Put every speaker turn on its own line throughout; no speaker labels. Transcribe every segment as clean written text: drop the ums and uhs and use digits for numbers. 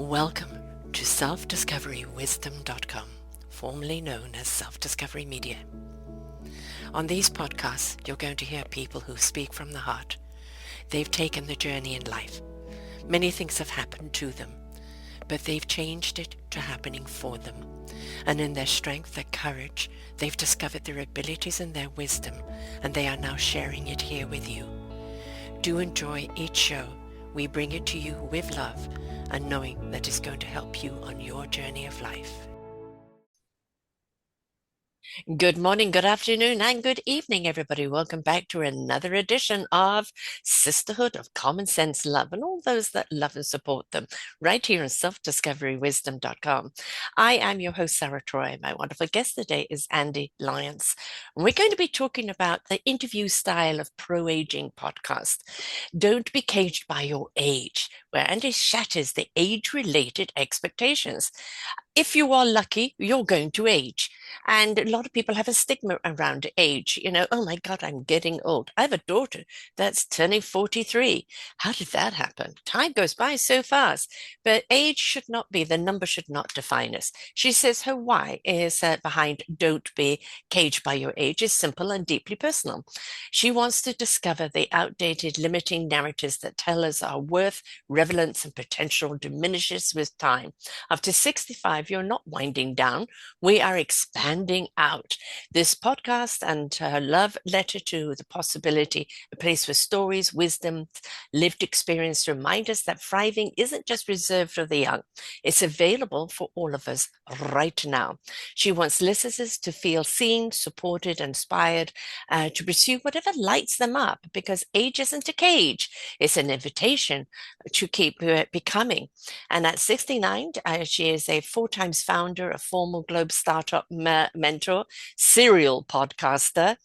Welcome to selfdiscoverywisdom.com, formerly known as Self-Discovery Media. On these podcasts, you're going to hear people who speak from the heart. They've taken the journey in life. Many things have happened to them, but they've changed it to happening for them. And in their strength, their courage, they've discovered their abilities and their wisdom, and they are now sharing it here with you. Do enjoy each show. We bring it to you with love and knowing that it's going to help you on your journey of life. Good morning, good afternoon, and good evening, everybody. Welcome back to another edition of Sisterhood of Common Sense Love and all those that love and support them right here on selfdiscoverywisdom.com. I am your host, Sarah Troy. My wonderful guest today is Ande, Lyons. And we're going to be talking about the interview style of pro-aging podcast. Don't be caged by your age, where Ande shatters the age-related expectations. If you are lucky, you're going to age. And a lot of people have a stigma around age. Oh my God, I'm getting old. I have a daughter that's turning 43. How did that happen? Time goes by so fast. But age should not be, the number should not define us. She says her why is behind don't be caged by your age is simple and deeply personal. She wants to discover the outdated limiting narratives that tell us our worth, relevance, and potential diminishes with time. After 65, you're not winding down. We are expanding out. This podcast and her love letter to the possibility, a place for stories, wisdom, lived experience remind us that thriving isn't just reserved for the young. It's available for all of us right now. She wants listeners to feel seen, supported, inspired, to pursue whatever lights them up, because age isn't a cage. It's an invitation to keep becoming. And at 69, she is a 4 times founder, a former Globe startup mentor, serial podcaster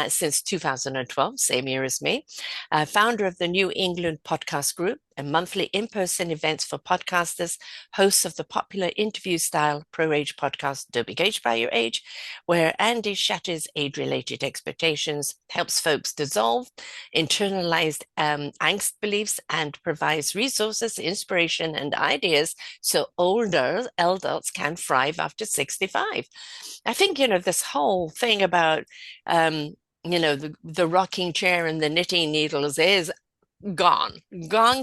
since 2012, same year as me, founder of the New England Podcast Group, a monthly in-person events for podcasters, host of the popular interview-style pro-age podcast, Don't Be Caged by Your Age, where Ande shatters age-related expectations, helps folks dissolve internalized angst beliefs, and provides resources, inspiration, and ideas so older adults can thrive after 65. I think, this whole thing about, the rocking chair and the knitting needles is gone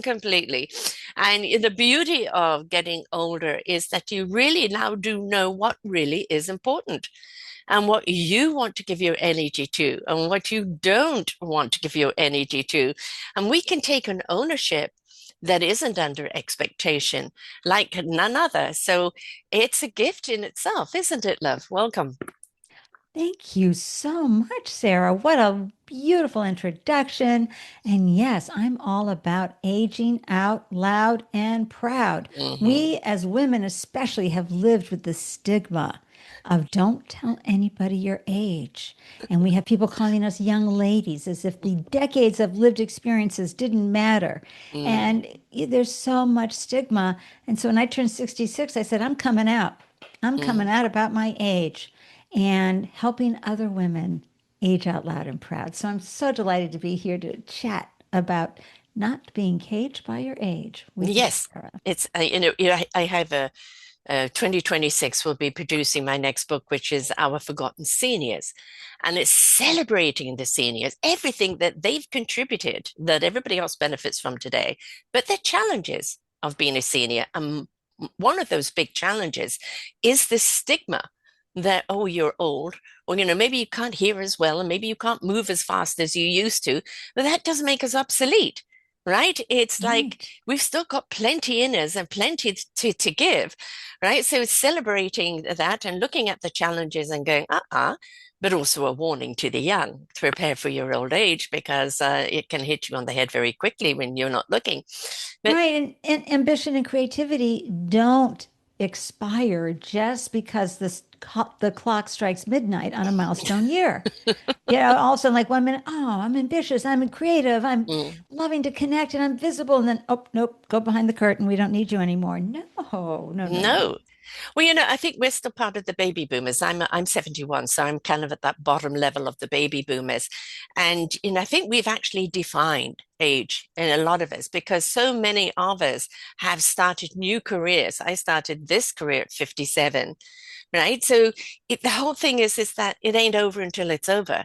completely. And the beauty of getting older is that you really now do know what really is important and what you want to give your energy to and what you don't want to give your energy to. And we can take an ownership that isn't under expectation like none other. So it's a gift in itself, isn't it, love? Welcome.
Thank you so much, Sarah. What a beautiful introduction. And yes, I'm all about aging out loud and proud. We, as women especially, have lived with the stigma of don't tell anybody your age. And we have people calling us young ladies as if the decades of lived experiences didn't matter. And there's so much stigma. And so when I turned 66, I said, I'm coming out. I'm coming out about my age and helping other women age out loud and proud. So I'm so delighted to be here to chat about not being caged by your age with you,
Yes,
Sarah.
it's I have a 2026 will be producing my next book, which is Our Forgotten Seniors. And it's celebrating the seniors, everything that they've contributed that everybody else benefits from today, but the challenges of being a senior. And one of those big challenges is this stigma that, oh, you're old, or, maybe you can't hear as well, and maybe you can't move as fast as you used to, but that doesn't make us obsolete. Right? It's like
Right.
we've still got plenty in us and plenty to give, right? So it's celebrating that and looking at the challenges and going, but also a warning to the young to prepare for your old age because it can hit you on the head very quickly when you're not looking. But
Right. And ambition and creativity don't expire just because the clock strikes midnight on a milestone year. All of a sudden, like 1 minute, oh, I'm ambitious, I'm creative, I'm
mm,
loving to connect, and I'm visible. And then, oh, nope, go behind the curtain. We don't need you anymore. No, no, no, no.
no. Well, I think we're still part of the baby boomers. I'm 71, so I'm kind of at that bottom level of the baby boomers. And I think we've actually defined age in a lot of us because so many of us have started new careers. I started this career at 57, right? So the whole thing is that it ain't over until it's over.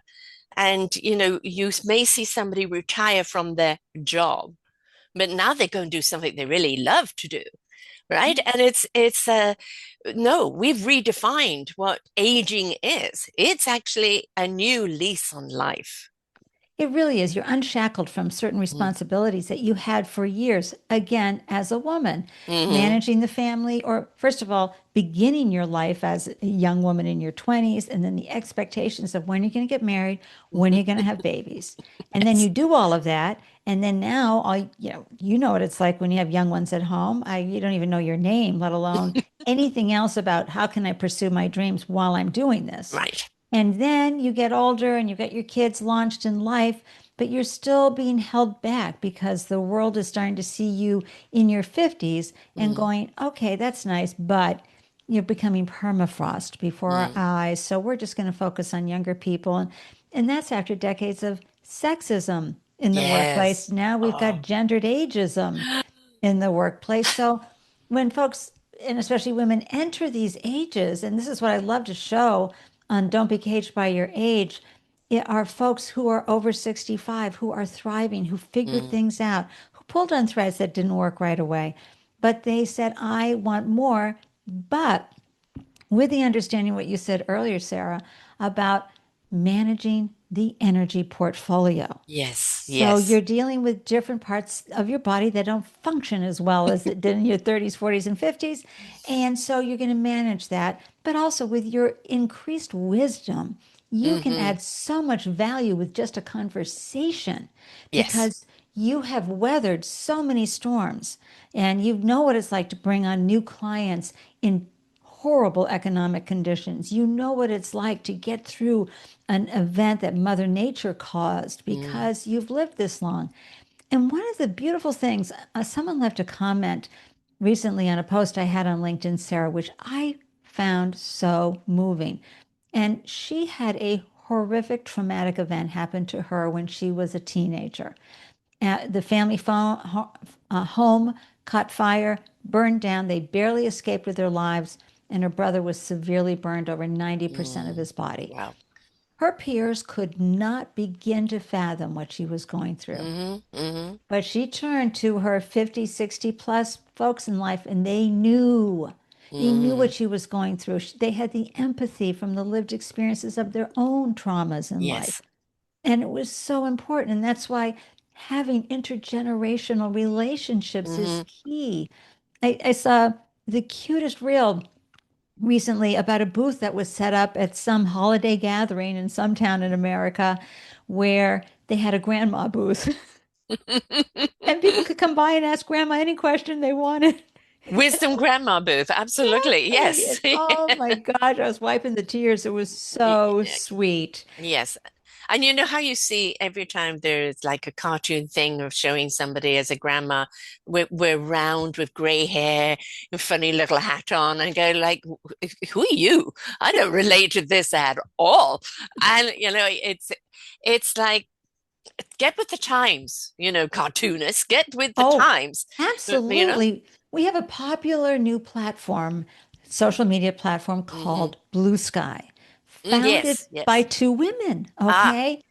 And you may see somebody retire from their job, but now they go and do something they really love to do, right? And it's no, we've redefined what aging is. It's actually a new lease on life.
It really is. You're unshackled from certain
Mm.
responsibilities that you had for years, again, as a woman,
Hmm.
managing the family, or first of all, beginning your life as a young woman in your 20s, and then the expectations of when you're going to get married, when you're going to have babies. And then
Yes.
you do all of that. And then now, you know what it's like when you have young ones at home. You don't even know your name, let alone anything else about how can I pursue my dreams while I'm doing this.
Right.
And then you get older and you've got your kids launched in life, but you're still being held back because the world is starting to see you in your 50s and
Mm.
going, okay, that's nice, but you're becoming permafrost before our
Mm.
eyes. So we're just going to focus on younger people. And that's after decades of sexism in the workplace.
Yes.
Now we've got
Oh.
gendered ageism in the workplace. So when folks, and especially women, enter these ages, and this is what I love to show on Don't Be Caged by Your Age, it are folks who are over 65, who are thriving, who figured
Mm.
things out, who pulled on threads that didn't work right away. But they said, I want more. But with the understanding what you said earlier, Sarah, about managing the energy portfolio.
Yes.
So you're
Yes.
dealing with different parts of your body that don't function as well as it did in your 30s, 40s, and 50s. And so you're going to manage that. But also with your increased wisdom, you can
Hmm.
add so much value with just a conversation
Yes.
because you have weathered so many storms and you know what it's like to bring on new clients in horrible economic conditions. You know what it's like to get through an event that Mother Nature caused
Mm.
because you've lived this long. And one of the beautiful things, someone left a comment recently on a post I had on LinkedIn, Sarah, which I found so moving. And she had a horrific traumatic event happen to her when she was a teenager. The family home caught fire, burned down. They barely escaped with their lives, and her brother was severely burned over 90% of
Mm.
his body.
Wow.
Her peers could not begin to fathom what she was going through.
Hmm. Hmm.
But she turned to her 50, 60 plus folks in life, and they knew. They knew
Hmm.
what she was going through. They had the empathy from the lived experiences of their own traumas in life.
Yes.
And it was so important. And that's why having intergenerational relationships is
Hmm.
key. I saw the cutest reel recently about a booth that was set up at some holiday gathering in some town in America where they had a grandma booth and people could come by and ask grandma any question they wanted.
Wisdom grandma booth. Absolutely.
Exactly.
Yes.
And oh my gosh, I was wiping the tears. It was so sweet.
Yes. And you know how you see every time there's like a cartoon thing of showing somebody as a grandma, we're round with gray hair and funny little hat on and go like, who are you? I don't relate to this at all. And it's like, get with the times, cartoonists, get with the
Oh,
times, you know?
absolutely. We have a popular new platform, social media platform
Hmm.
called Blue Sky, founded
Yes,
by
yes.
two women,
Ah.
okay?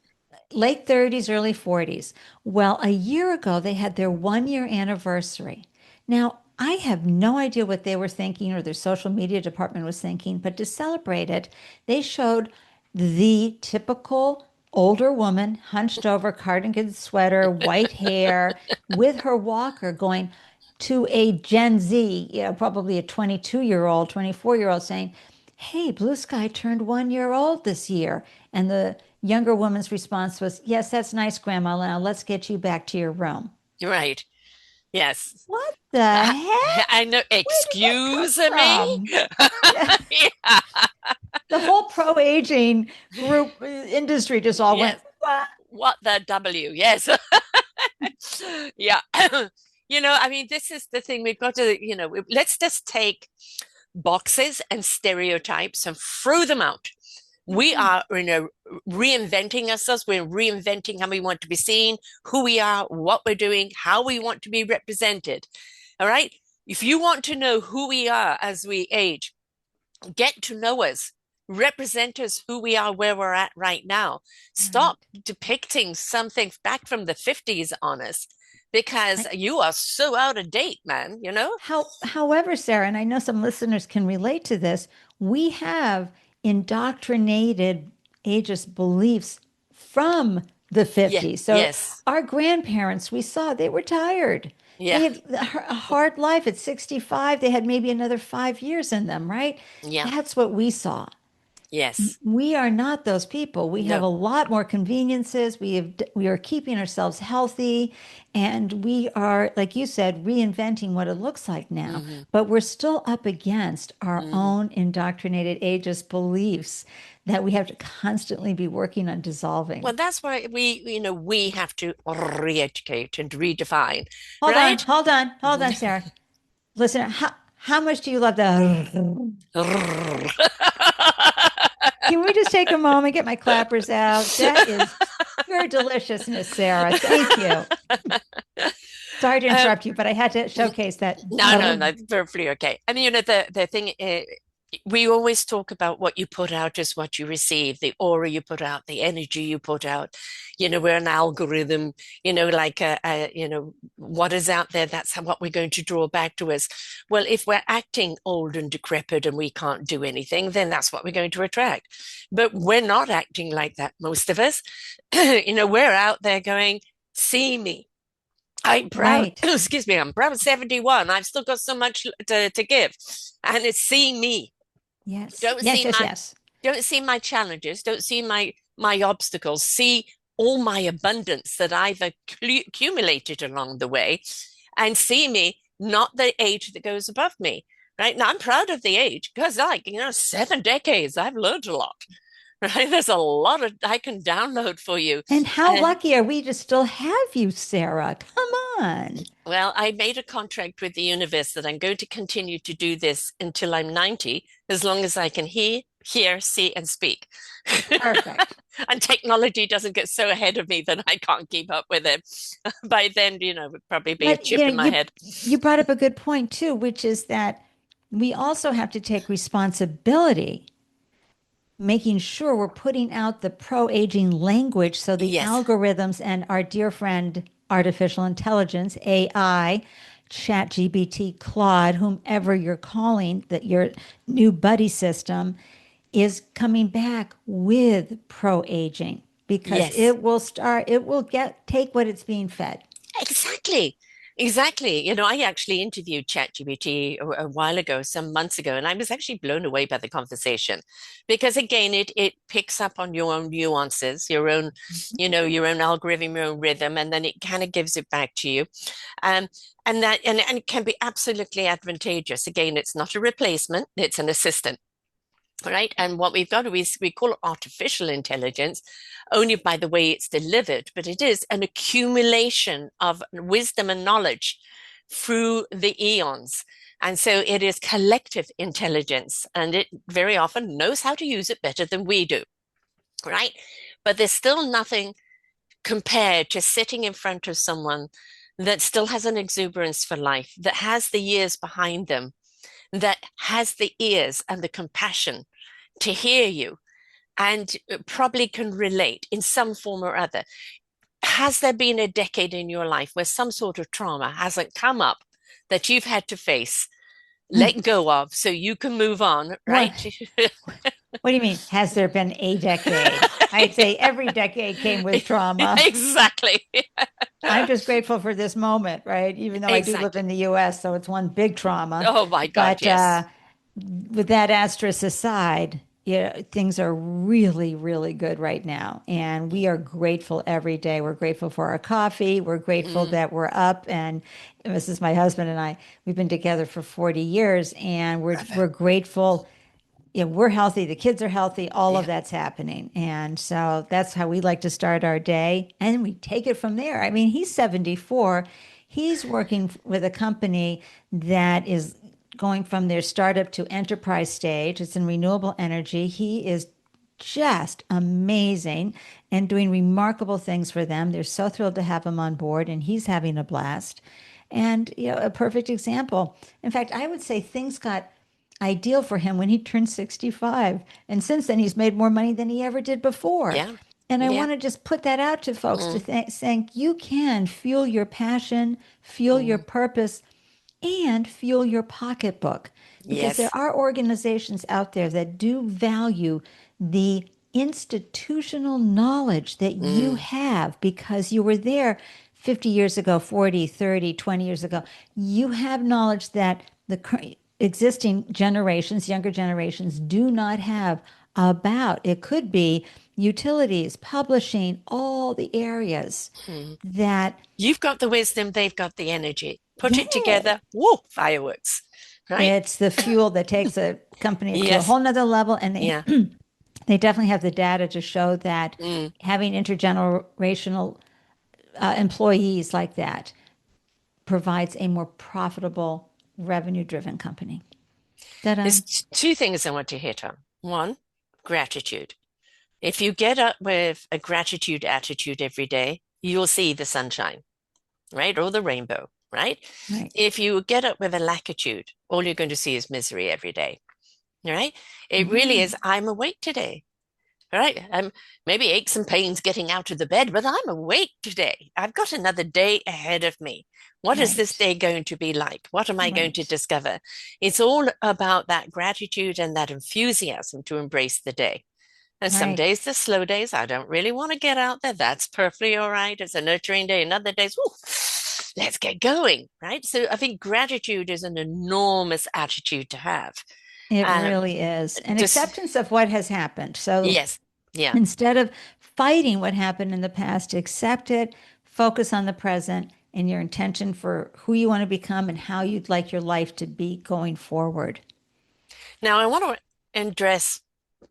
Late 30s, early 40s. Well, a year ago, they had their 1 year anniversary. Now, I have no idea what they were thinking or their social media department was thinking, but to celebrate it, they showed the typical older woman, hunched over, cardigan sweater, white hair, with her walker going to a Gen Z, probably a 22-year-old, 24-year-old saying, hey, Blue Sky turned 1 year old this year. And the younger woman's response was, yes, that's nice, Grandma. Now let's get you back to your room.
You're right. Yes.
What the
I,
heck?
I know.
Where did that come
Excuse me.
from? Yeah,
Yeah.
the whole pro aging group industry just all went,
Yes.
what?
What the W? Yes. Yeah. I mean, this is the thing we've got to, let's just take boxes and stereotypes and throw them out. We
Mhm.
are, reinventing ourselves. We're reinventing how we want to be seen, who we are, what we're doing, how we want to be represented. All right. If you want to know who we are as we age, get to know us, represent us who we are, where we're at right now. Stop
Right.
depicting something back from the 50s on us because you are so out of date, man, you know?
However, Sarah, and I know some listeners can relate to this, we have indoctrinated ageist beliefs from the
Yeah,
50s. So
yes,
our grandparents, we saw they were tired.
yeah,
They had a hard life at 65. They had maybe another 5 years in them, right?
yeah,
That's what we saw.
yes.
We are not those people. We have
No.
a lot more conveniences. We are keeping ourselves healthy, and we are, like you said, reinventing what it looks like now.
Hmm.
But we're still up against our
Hmm.
own indoctrinated ageist beliefs that we have to constantly be working on dissolving.
Well, that's why we have to re-educate and redefine,
Hold on,
right?
hold on, hold on, Sarah. Listen, how much do you love the? Can we just take a moment, get my clappers out? That is pure deliciousness, Sarah. Thank you. Sorry to
um,
interrupt you, but I had to showcase that.
No, no, no, perfectly okay. And the thing, we always talk about what you put out is what you receive, the aura you put out, the energy you put out. We're an algorithm. Like what is out there. That's what we're going to draw back to us. Well, if we're acting old and decrepit and we can't do anything, then that's what we're going to attract. But we're not acting like that, most of us. We're out there going, see me. I'm proud,
Right.
excuse me, I'm proud of 71. I've still got so much to give. And it's see me.
Yes.
Don't
Yes,
see
yes,
my
yes.
don't see my challenges. Don't see my obstacles. See all my abundance that I've accumulated along the way and see me, not the age that goes above me. Right now, I'm proud of the age because, 7 decades, I've learned a lot. Right, there's a lot of I can download for you,
And how
and
lucky are we to still have you, Sarah? Come on.
well, I made a contract with the universe that I'm going to continue to do this until I'm 90, as long as I can hear, see, and speak.
Perfect.
And technology doesn't get so ahead of me that I can't keep up with it. By then, it would probably be a
But
chip in my head.
you brought up a good point too, which is that we also have to take responsibility, making sure we're putting out the pro-aging language so the
Yes,
algorithms and our dear friend artificial intelligence, AI, ChatGPT, Claude, whomever you're calling, that your new buddy system is coming back with pro-aging because
yes.
it will get take what it's being fed.
Exactly. Exactly. I actually interviewed ChatGPT a while ago, some months ago, and I was actually blown away by the conversation because again, it picks up on your own nuances, your own algorithm, your own rhythm, and then it kind of gives it back to you. Um, and it can be absolutely advantageous. Again, it's not a replacement, it's an assistant. Right. And what we've got is we call it artificial intelligence only by the way it's delivered, but it is an accumulation of wisdom and knowledge through the eons. And so it is collective intelligence, and it very often knows how to use it better than we do. Right. But there's still nothing compared to sitting in front of someone that still has an exuberance for life, that has the years behind them, that has the ears and the compassion to hear you and probably can relate in some form or other. Has there been a decade in your life where some sort of trauma hasn't come up that you've had to face, let go of, so you can move on,
What?
right?
What do you mean? Has there been a decade? I'd say every decade came with trauma.
Exactly.
I'm just grateful for this moment, right? Even though I do live
Exactly.
in the US, so it's one big trauma.
Oh my God,
But
yes.
with that asterisk aside, yeah, things are really, really good right now. And we are grateful every day. We're grateful for our coffee. We're grateful
Mm,
that we're up. And this is my husband and I. We've been together for 40 years, and we're grateful. We're healthy, the kids are healthy, all of
yeah.
that's happening. And so that's how we like to start our day. And we take it from there. He's 74. He's working with a company that is going from their startup to enterprise stage. It's in renewable energy. He is just amazing and doing remarkable things for them. They're so thrilled to have him on board, and he's having a blast. And, a perfect example. In fact, I would say things got ideal for him when he turned 65. And since then, he's made more money than he ever did before.
Yeah.
And I
Yeah.
want to just put that out to folks to
Mm,
saying you can fuel your passion, fuel your
mm.
purpose, and fuel your pocketbook, because there
Yes.
are organizations out there that do value the institutional knowledge that you
Mm,
have because you were there 50 years ago, 40, 30, 20 years ago. You have knowledge that the existing generations, younger generations, do not have about. It could be utilities, publishing, all the areas
mm.
that,
You've got the wisdom, they've got the energy. Put it
yeah,
together, whoa, fireworks, right?
it's the fuel that takes a company to a
Yes.
whole nother level. And they
Yeah.
they definitely have the data to show that
Mm.
having intergenerational employees like that provides a more profitable, revenue-driven company. Ta-da.
There's two things I want to hit on. One, gratitude. If you get up with a gratitude attitude every day, you'll see the sunshine, right? Or the rainbow, right?
Right.
If you get up with a lackitude, all you're going to see is misery every day, right? It really
Right.
is, I'm awake today. Right. I'm maybe aches and pains getting out of the bed, but I'm awake today. I've got another day ahead of me. What is this
Right.
day going to be like? What am I going to
Right.
discover? It's all about that gratitude and that enthusiasm to embrace the day. And some
Right.
days, the slow days, I don't really want to get out there. That's perfectly all right. It's a nurturing day. And other days, whoo, let's get going. Right. So I think gratitude is an enormous attitude to have.
It
Um,
really is. And
just,
acceptance of what has happened. So
yes. Yeah.
instead of fighting what happened in the past, accept it, focus on the present and your intention for who you want to become and how you'd like your life to be going forward.
Now, I want to address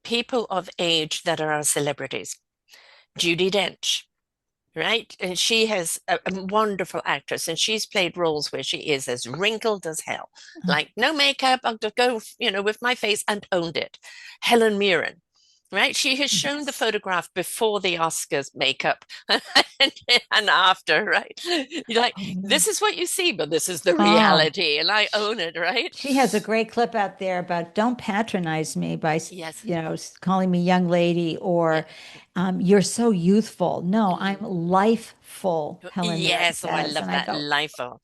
people of age that are our celebrities. Judi Dench, right? And she has a wonderful actress, and she's played roles where she is as wrinkled as hell, like no makeup. I'll just go, with my face and owned it. Helen Mirren, right? She has shown the
Yes.
photograph before the Oscars makeup and after, right? You're like,
Oh,
this is what you see, but this is the
oh,
reality, and I own it, right?
she has a great clip out there about don't patronize me by,
Yes.
calling me young lady
Yeah.
or you're so youthful. No, I'm
Mm.
lifeful, Helen Mirren
Yes, oh, I
says.
love
And I
that
go,
LIFO.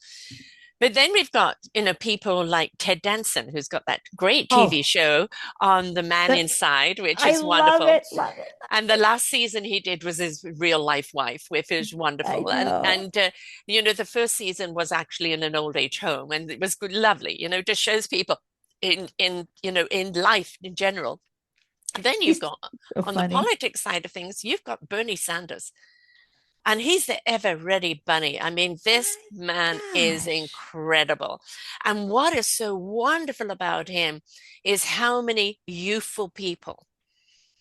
But then we've got, people like Ted Danson, who's got that great TV
oh,
show on The Man
the,
Inside, which
I
is
love
wonderful.
it, love it.
And the last season he did was his real life wife, which is
I
wonderful.
know.
And the first season was actually in an old age home, and it was good, lovely. Just shows people in life in general. And then you've
He's
got
so
on the
funny.
politics side of things, you've got Bernie Sanders. And he's the ever ready bunny. I mean, this
My
man is
gosh.
incredible. And what is so wonderful about him is how many youthful people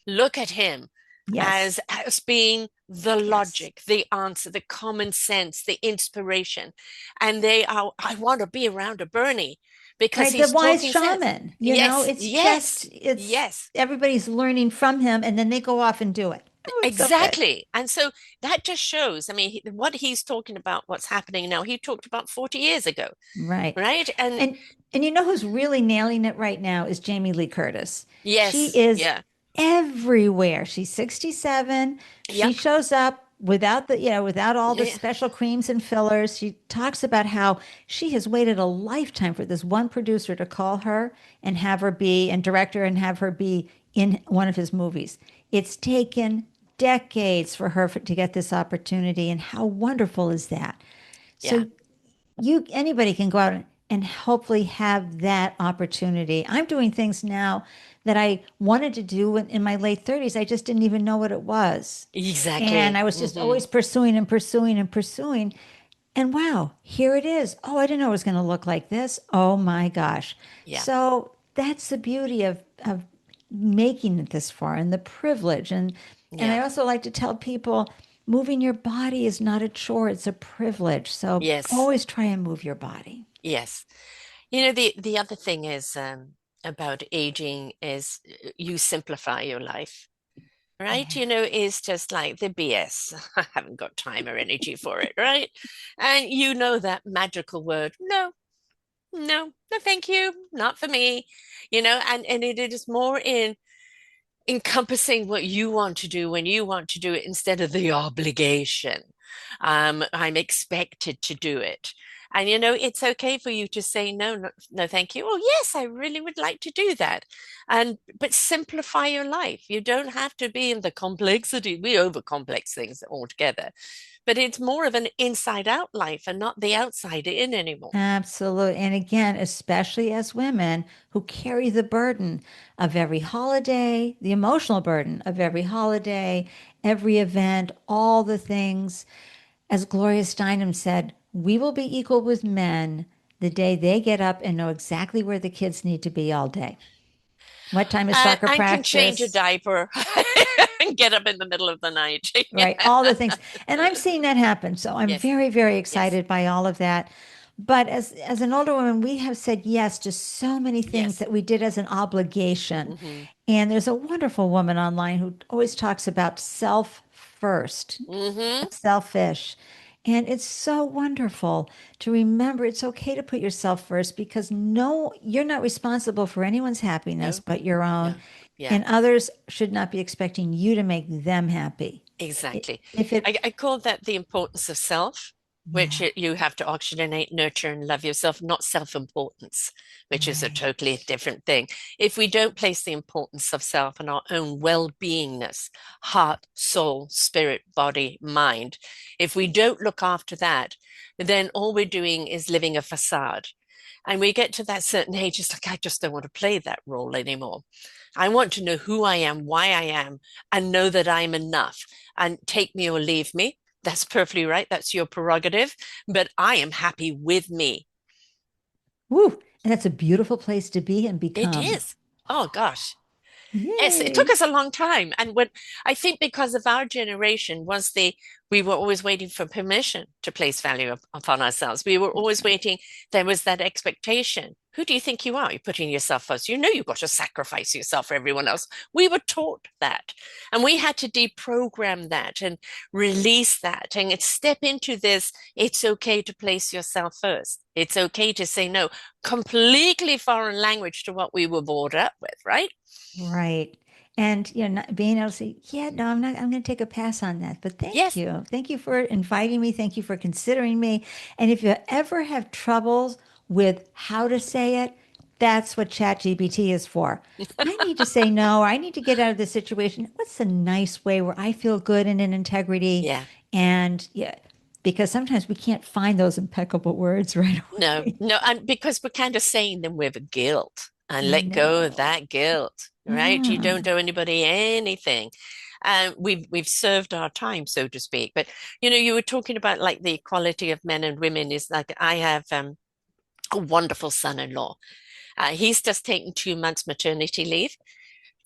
look at him
Yes.
as being the
Yes.
logic, the answer, the common sense, the inspiration. And they are, I want to be around a Bernie because
Right. The
he's
wise
talking sense.
shaman,
Yes,
it's just,
yes,
it's
yes.
everybody's learning from him and then they go off and do it. Oh, it's so good.
Exactly. And so that just shows, I mean, what he's talking about, what's happening now, he talked about 40 years ago,
Right.
right? And
And you know who's really nailing it right now is Jamie Lee Curtis. She
yes,
is
yeah,
everywhere. She's 67. She
yep,
shows up without without all the
yeah,
special creams and fillers. She talks about how she has waited a lifetime for this one producer to call her and have her be and direct her and have her be in one of his movies. It's taken decades for her to get this opportunity, and how wonderful is that?
yeah,
So anybody can go out and hopefully have that opportunity. I'm doing things now that I wanted to do in my late 30s. I just didn't even know what it was. And
exactly.
I was just always pursuing and pursuing and pursuing. And wow, here it is. Oh, I didn't know it was going to look like this. Oh my gosh.
Yeah,
So that's the beauty of making it this far and the privilege. And I
yeah,
also like to tell people moving your body is not a chore, it's a privilege. So
yes,
always try and move your body.
yes. The other thing is about aging is you simplify your life, right?
Yeah.
Is just like the BS. I haven't got time or energy for it, right? And that magical word, no, no, no, thank you, not for me, and it is more in encompassing what you want to do when you want to do it instead of the obligation. I'm expected to do it. And it's okay for you to say no, no, no, thank you. Oh, yes, I really would like to do that. And but simplify your life. You don't have to be in the complexity. We overcomplex things altogether. But it's more of an inside out life and not the outside in anymore.
Absolutely. And again, especially as women who carry the burden of every holiday, the emotional burden of every holiday, every event, all the things. As Gloria Steinem said, we will be equal with men the day they get up and know exactly where the kids need to be all day. What time is soccer
And can change a
practice?
diaper and get up in the middle of the night.
Right? All the things. And I'm seeing that happen. So I'm
Yes,
very, very
yes,
excited by all of that. But as an older woman, we have said yes to so many things
yes.
that we did as an obligation.
Hmm.
And there's a wonderful woman online who always talks about self first,
Hmm.
selfish. And it's so wonderful to remember it's okay to put yourself first because no, you're not responsible for anyone's happiness
No,
but your own.
no. Yeah.
And others should not be expecting you to make them happy.
Exactly.
If it,
I call that the importance of self, which
yeah,
you have to oxygenate, nurture, and love yourself, not self-importance, which is a
right.
totally different thing. If we don't place the importance of self and our own well-beingness, heart, soul, spirit, body, mind, if we don't look after that, then all we're doing is living a facade. And we get to that certain age, it's like, I just don't want to play that role anymore. I want to know who I am, why I am, and know that I'm enough. And take me or leave me. That's perfectly right. That's your prerogative. But I am happy with me.
Woo. And that's a beautiful place to be and
It
become.
is. Oh, gosh. Yes, it took
Yay.
us a long time. And when I think because of our generation was we were always waiting for permission to place value upon ourselves. We were always waiting. There was that expectation. Who do you think you are? You're putting yourself first. You know you've got to sacrifice yourself for everyone else. We were taught that. And we had to deprogram that and release that and step into this. It's okay to place yourself first. It's okay to say no. Completely foreign language to what we were brought up with, right?
Right. And not being able to say, yeah, no, I'm going to take a pass on that. But thank
Yes.
you. Thank you for inviting me. Thank you for considering me. And if you ever have troubles with how to say it, that's what ChatGPT is for. I need to say no, or I need to get out of this situation. What's a nice way where I feel good and in integrity?
Yeah.
And yeah, because sometimes we can't find those impeccable words right
No,
away.
no, and because we're kind of saying them with guilt and
I
let go of
know.
that guilt, right? You
Yeah.
don't owe anybody anything. And we've served our time, so to speak. But you were talking about like the equality of men and women is like I have a wonderful son-in-law. He's just taken 2 months maternity leave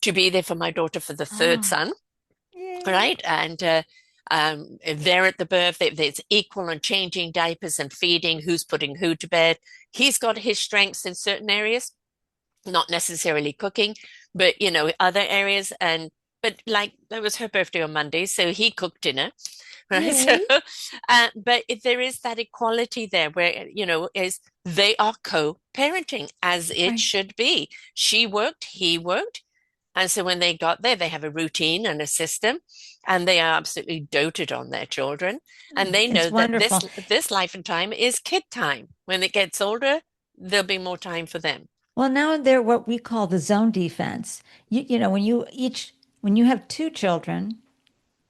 to be there for my daughter for the third
Oh,
son,
yay.
right? And they're at the birth. There's equal on changing diapers and feeding, who's putting who to bed. He's got his strengths in certain areas, not necessarily cooking, but other areas. And but like it was her birthday on Monday, so he cooked dinner, right? So,
Yay.
but if there is that equality there, where is they are co-parenting as it
Right.
should be. She worked, he worked, and so when they got there, they have a routine and a system, and they are absolutely doted on their children. And they know
It's
that this
wonderful.
this life and time is kid time. When it gets older, there'll be more time for them.
Well, now they're what we call the zone defense. When you have two children,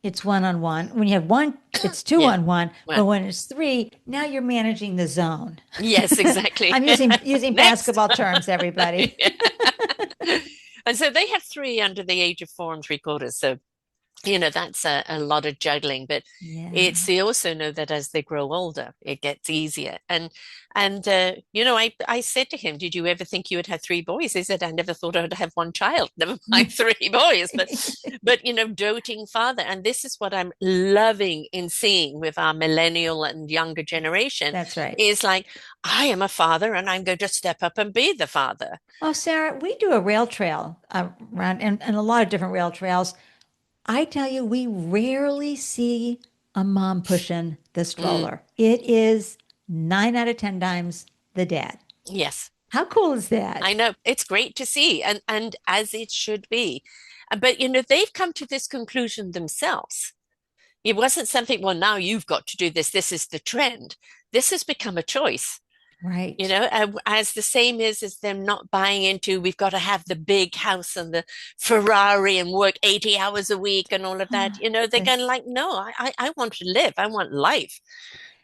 it's one on one. When you have one, it's two
Yeah.
on one.
Well,
But when it's three, now you're managing the zone.
yes, exactly.
I'm using
Next.
basketball terms, everybody.
Yeah. And so they have three under the age of 4 and 3/4. So That's a lot of juggling, but
Yeah.
it's they also know that as they grow older, it gets easier. I said to him, "Did you ever think you would have three boys?" He said, "I never thought I would have one child, never mind three boys." But doting father, and this is what I'm loving in seeing with our millennial and younger generation,
That's right.
is like, I am a father, and I'm going to step up and be the father.
Oh, Sarah, we do a rail trail around and a lot of different rail trails. I tell you, we rarely see a mom pushing the
Mm,
stroller. It is 9 out of 10 times the dad.
yes.
How cool is that?
I know it's great to see, and as it should be. But they've come to this conclusion themselves. It wasn't something, well, now you've got to do this. This is the trend. This has become a choice.
Right.
As the same as them not buying into we've got to have the big house and the Ferrari and work 80 hours a week and all of that. They're going
This-
like, no, I want to live. I want life.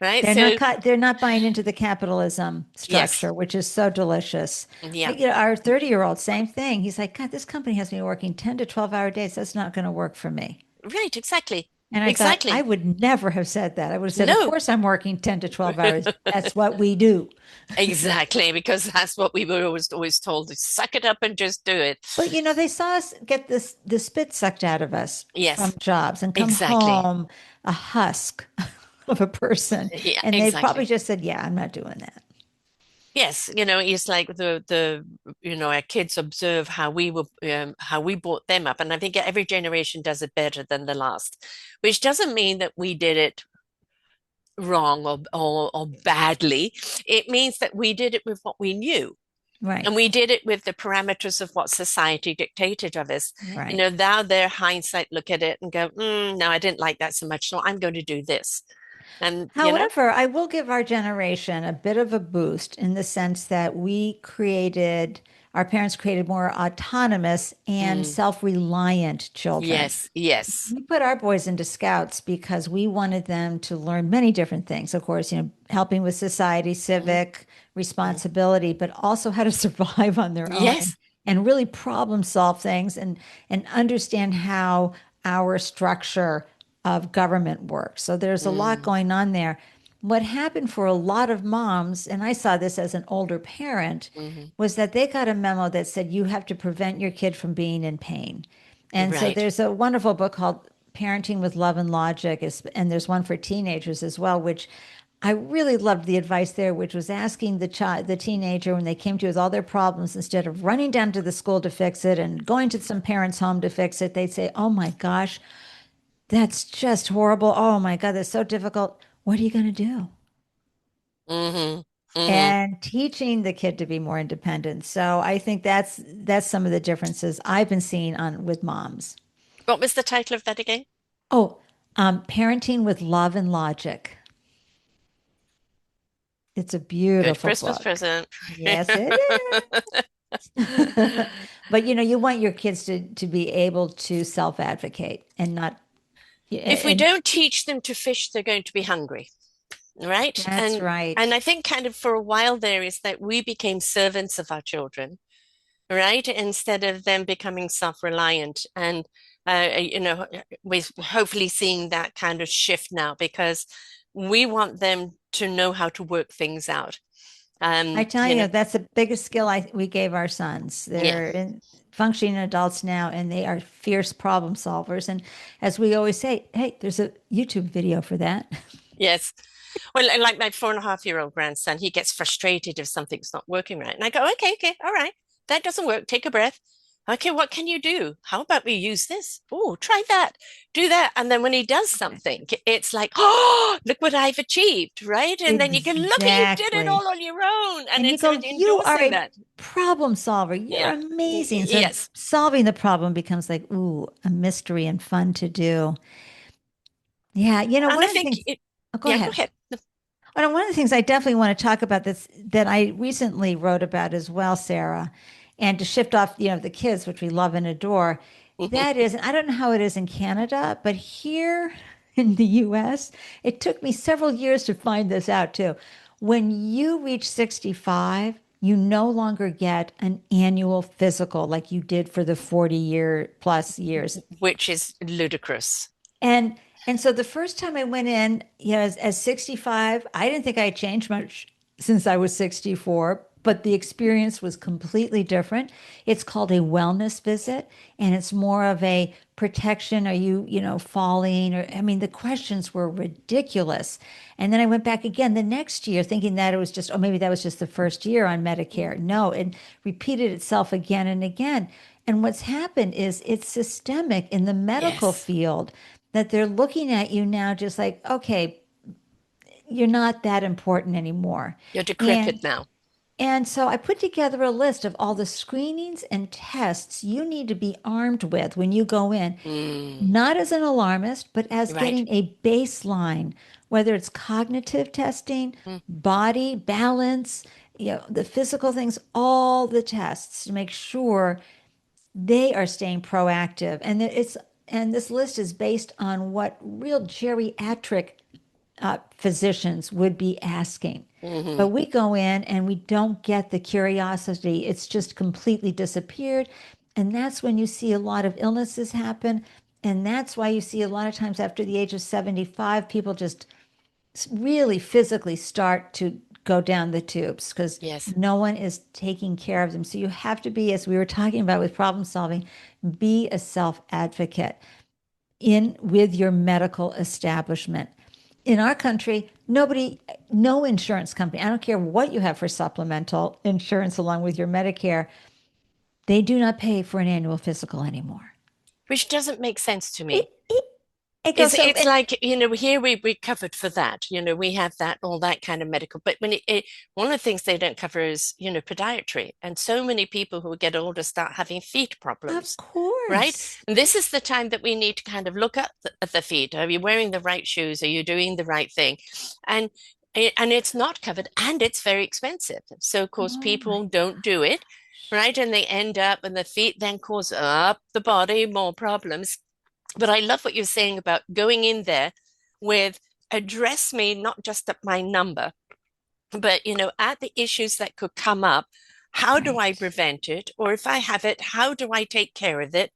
Right.
They're not
So,
they're not buying into the capitalism
yes.
structure, which is so delicious.
Yeah.
Our 30-year-old, same thing. He's like, God, this company has me working 10 to 12-hour days. That's not going to work for me.
Right. Exactly.
And I thought, I
Exactly.
would never have said that. I would have said, of
No.
course I'm working 10 to 12 hours. That's what we do.
Exactly, because that's what we were always told to suck it up and just do it.
But they saw us get the spit sucked out of us from
Yes,
jobs and come
exactly.
home a husk of a person.
Yeah,
And they probably
exactly.
just said, yeah, I'm not doing that.
Yes, it's like our kids observe how we brought them up, and I think every generation does it better than the last, which doesn't mean that we did it wrong or badly. It means that we did it with what we knew.
Right.
And we did it with the parameters of what society dictated of us.
Right.
Now their hindsight look at it and go, no, I didn't like that so much. So I'm going to do this. And,
However, I will give our generation a bit of a boost in the sense that our parents created more autonomous and
mm,
self-reliant children.
yes, yes.
We put our boys into scouts because we wanted them to learn many different things. Of course, helping with society,
Mm,
civic
mm.
responsibility, but also how to survive on their own
Yes.
and really problem solve things and understand how our structure of government works. So there's a lot
Mm,
going on there. What happened for a lot of moms, and I saw this as an older parent,
mhm.
was that they got a memo that said you have to prevent your kid from being in pain. And so
Right.
there's a wonderful book called Parenting with Love and Logic, and there's one for teenagers as well, which I really loved the advice there, which was asking the teenager when they came to you with all their problems, instead of running down to the school to fix it and going to some parents' home to fix it, they'd say, "Oh my gosh, that's just horrible. Oh my God, that's so difficult. What are you going to do?"
Hmm. Hmm.
And teaching the kid to be more independent. So I think that's some of the differences I've been seeing on with moms.
What was the title of that again?
Oh, Parenting with Love and Logic. It's a
Good
beautiful
Christmas
book.
present.
Yes, it is. But you want your kids to be able to self-advocate and not
If we
and
don't teach them to fish, they're going to be hungry, right?
that's
And
right.
I think kind of for a while there is that we became servants of our children, right? Instead of them becoming self-reliant. And we're hopefully seeing that kind of shift now because we want them to know how to work things out.
I tell
You know,
you, that's the biggest skill we gave our sons.
yeah.
Functioning adults now, and they are fierce problem solvers. And as we always say, hey, there's a YouTube video for that.
Yes. Well, and like my 4.5-year-old grandson, he gets frustrated if something's not working right. And I go, okay, okay, all right. That doesn't work. Take a breath. Okay, what can you do? How about we use this? Oh, try that. Do that. And then when he does something, it's like, oh, look what I've achieved, right? And then you can look at you did it
Exactly.
all on your own. And
And you
it's
go, you are
endorsing
a
that.
problem solver. You're
Yeah.
amazing. So
Yes.
solving the problem becomes like, ooh, a mystery and fun to do. Yeah,
And
one
I
of the
think
things,
it,
oh, go
yeah, go
ahead.
ahead.
One of the things I definitely want to talk about this that I recently wrote about as well, Sarah, and to shift off, the kids, which we love and adore, that is, and I don't know how it is in Canada, but here in the US, it took me several years to find this out too. When you reach 65, you no longer get an annual physical like you did for the 40-year plus years.
which is ludicrous.
And and so the first time I went in, as 65, I didn't think I had changed much since I was 64, but the experience was completely different. It's called a wellness visit, and it's more of a protection. Are you, falling? Or I mean, the questions were ridiculous. And then I went back again the next year thinking that it was just, oh, maybe that was just the first year on Medicare. No, it repeated itself again and again. And what's happened is it's systemic in the medical
Yes.
field that they're looking at you now just like, okay, you're not that important anymore.
You're decrepit
And
now.
and so I put together a list of all the screenings and tests you need to be armed with when you go in,
Mm,
not as an alarmist, but as
right.
getting a baseline, whether it's cognitive testing,
Mm,
body balance, the physical things, all the tests to make sure they are staying proactive. And this list is based on what real geriatric physicians would be asking.
hmm
But we go in and we don't get the curiosity. It's just completely disappeared. And that's when you see a lot of illnesses happen. And that's why you see a lot of times after the age of 75, people just really physically start to go down the tubes because
Yes.
no one is taking care of them. So you have to be, as we were talking about with problem solving, be a self advocate in with your medical establishment. In our country, no insurance company, I don't care what you have for supplemental insurance along with your Medicare, they do not pay for an annual physical anymore.
Which doesn't make sense to
It,
me.
it, it goes
It's
so,
it's like, here we covered for that. We have that, all that kind of medical. But when one of the things they don't cover is, podiatry. And so many people who get older start having feet
of
problems, right?
course.
And this is the time that we need to kind of look at the feet. Are you wearing the right shoes? Are you doing the right thing? And and it's not covered and it's very expensive. So of course
Oh my
people don't do it,
gosh.
right? And they end up, and the feet then cause up the body more problems. But I love what you're saying about going in there with address me not just at my number, but at the issues that could come up. How do I
Right.
prevent it? Or if I have it, how do I take care of it?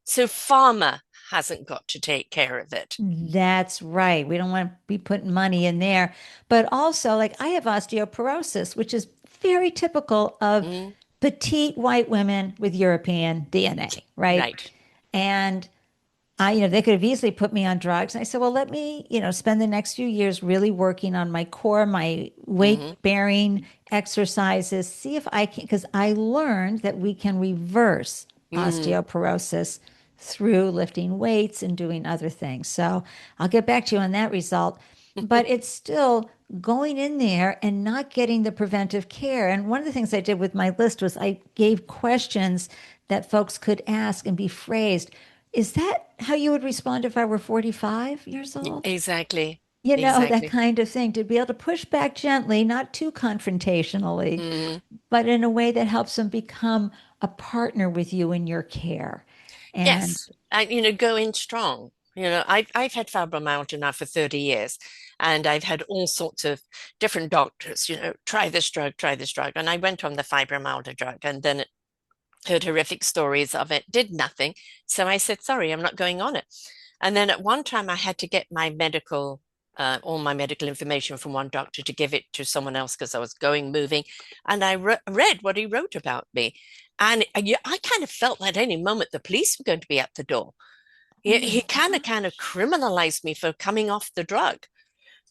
So pharma hasn't got to take care of it.
That's right. We don't want to be putting money in there. But also, like I have osteoporosis, which is very typical of
Mm,
petite white women with European DNA, right?
right.
And they could have easily put me on drugs. And I said, well, let me, spend the next few years really working on my core, my
hmm
weight bearing exercises, see if I can, because I learned that we can reverse
Mm.
osteoporosis through lifting weights and doing other things. So I'll get back to you on that result. But it's still going in there and not getting the preventive care. And one of the things I did with my list was I gave questions that folks could ask and be phrased. Is that how you would respond if I were 45 years old?
Exactly.
That
Exactly.
kind of thing, to be able to push back gently, not too confrontationally,
Mm.
but in a way that helps them become a partner with you in your care. And
Yes, and go in strong. I've had fibromyalgia now for 30 years, and I've had all sorts of different doctors, try this drug. And I went on the fibromyalgia drug and then heard horrific stories of it, did nothing. So I said, sorry, I'm not going on it. And then at one time I had to get all my medical information from one doctor to give it to someone else because I was moving. And I read what he wrote about me. And I kind of felt that any moment the police were going to be at the door.
oh
He
my
kind of
gosh,
criminalized me for coming off the drug.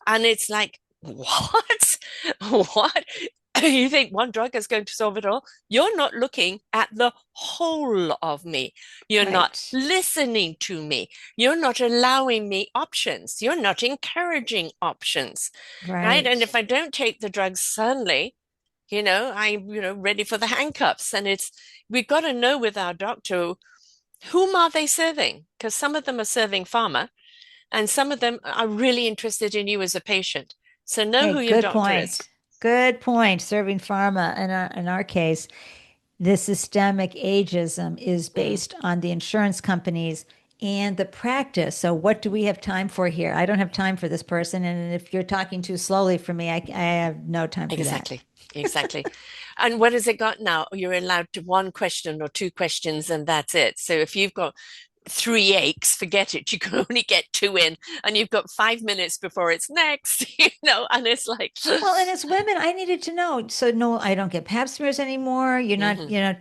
And it's like, what? What? You think one drug is going to solve it all? You're not looking at the whole of me. You're not
right,
listening to me. You're not allowing me options. You're not encouraging options, right? And
right.
if I don't take the drugs suddenly, I'm, ready for the handcuffs. And we've got to know with our doctor, whom are they serving? Because some of them are serving pharma and some of them are really interested in you as a patient. So know
Hey,
who your
good
doctor is.
point. Good point. Serving pharma in our case, the systemic ageism is
Mm.
based on the insurance companies and the practice. So, what do we have time for here? I don't have time for this person. And if you're talking too slowly for me, I have no time for that.
Exactly. Exactly. And what has it got now? You're allowed to one question or two questions, and that's it. So if you've got three aches, forget it. You can only get two in, and you've got 5 minutes before it's next, and it's like,
Well, and as women, I needed to know. So no, I don't get pap smears anymore.
mhm.
You're not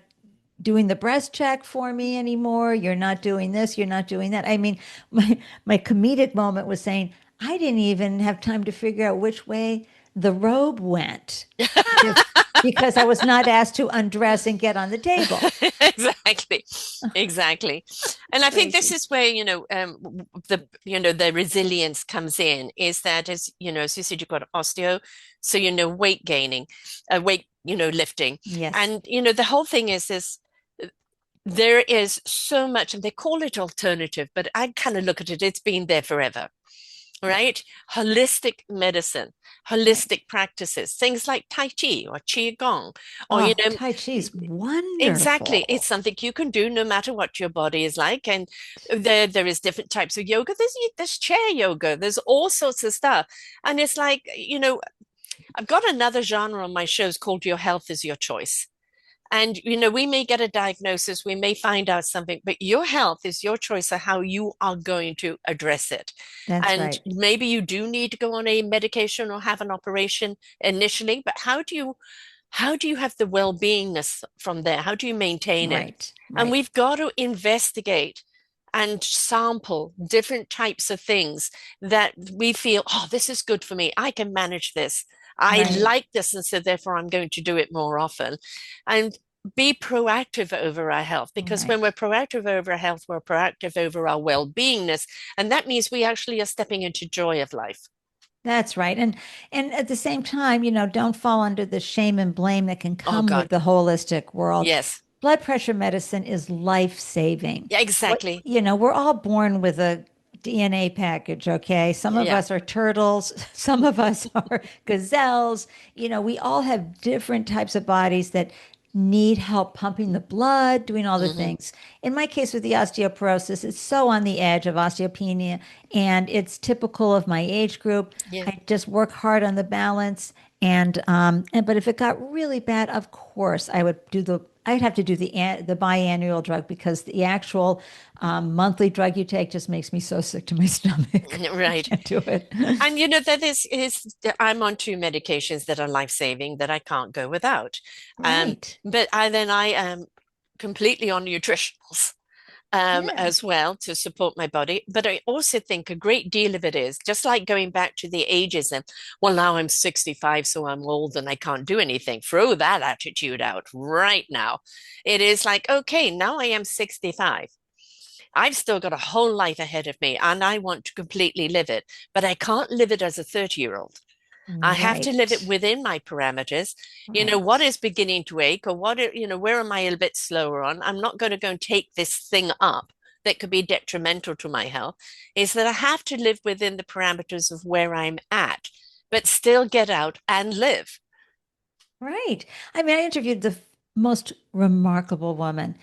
doing the breast check for me anymore. You're not doing this. You're not doing that. I mean, my comedic moment was saying I didn't even have time to figure out which way the robe went if because I was not asked to undress and get on the table.
Exactly, exactly. And I think this
Crazy.
is where, the resilience comes in, is that, as you said, you've got osteo, so weight gaining, weight, lifting.
Yes,
And the whole thing is this, there is so much, and they call it alternative, but I kind of look at it, it's been there forever.
right,
Right? Holistic medicine,
right.
holistic practices, things like Tai Chi or Qigong, or,
Oh, Tai Chi is
exactly. It's
wonderful.
something you can do no matter what your body is like. And there is different types of yoga. There's chair yoga. There's all sorts of stuff. And it's like, I've got another genre on my shows called Your Health is Your Choice. And, we may get a diagnosis, we may find out something, but your health is your choice of how you are going to address it.
That's
And
right.
maybe you do need to go on a medication or have an operation initially, but how do you have the well-beingness from there? How do you maintain it?
Right,
And
right,
we've got to investigate and sample different types of things that we feel, oh, this is good for me. I can manage this. I
right,
like this, and so therefore I'm going to do it more often. And be proactive over our health, because when
right.
we're proactive over our health, we're proactive over our well-beingness. And that means we actually are stepping into joy of life.
That's right. And at the same time, don't fall under the shame and blame that can
Oh,
come with
God.
the holistic world.
Yes.
Blood pressure medicine is life-saving.
Yeah,
What,
exactly.
we're all born with a DNA package, okay? Some of
Yeah.
us are turtles, some of us are gazelles. We all have different types of bodies that need help pumping the blood, doing all the
Hmm.
things. In my case with the osteoporosis, it's so on the edge of osteopenia, and it's typical of my age group.
Yeah.
I just work hard on the balance, and but if it got really bad, of course I'd have to do the biannual drug, because the actual monthly drug you take just makes me so sick to my stomach. I
Right.
can't do it.
And that I'm on two medications that are life-saving that I can't go without.
Right.
But I am completely on nutritionals
Yeah.
as well to support my body. But I also think a great deal of it is just like going back to the ageism. Well, now I'm 65, so I'm old and I can't do anything. Throw that attitude out right now. It is like, okay, now I am 65. I've still got a whole life ahead of me and I want to completely live it, but I can't live it as a 30-year-old. I have to live it
Right.
within my parameters. What
Right.
is beginning to ache, or where am I a bit slower on? I'm not going to go and take this thing up that could be detrimental to my health. Is that I have to live within the parameters of where I'm at, but still get out and live.
Right. I mean, I interviewed the most remarkable woman,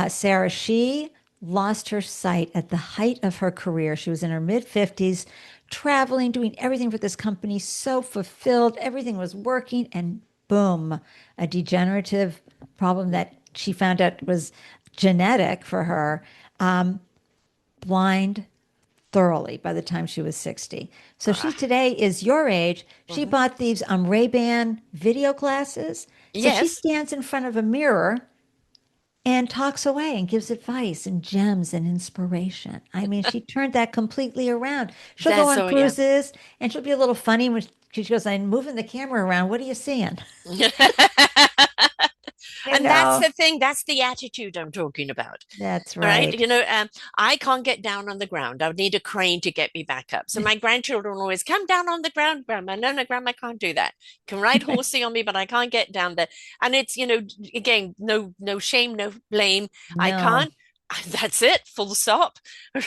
Sarah. She lost her sight at the height of her career. She was in her mid 50s, traveling, doing everything for this company, so fulfilled. Everything was working, and boom, a degenerative problem that she found out was genetic for her, blind thoroughly by the time she was 60. So she
Ah,
today is your age. She
mhm.
bought these Ray-Ban video glasses. So she
Yes.
stands in front of a mirror and talks away and gives advice and gems and inspiration. I mean, she turned that completely around. She'll go
That's
on
so, yeah.
cruises and she'll be a little funny when she goes, I'm moving the camera around. What are you seeing? You
And that's
know,
the thing, that's the attitude I'm talking about.
that's
All right.
right.
I can't get down on the ground. I would need a crane to get me back up. So my grandchildren always come down on the ground, Grandma. No, no, Grandma, I can't do that. Can ride horsey on me, but I can't get down there. And it's, again, no shame, no blame. I
No,
can't. That's it, full stop.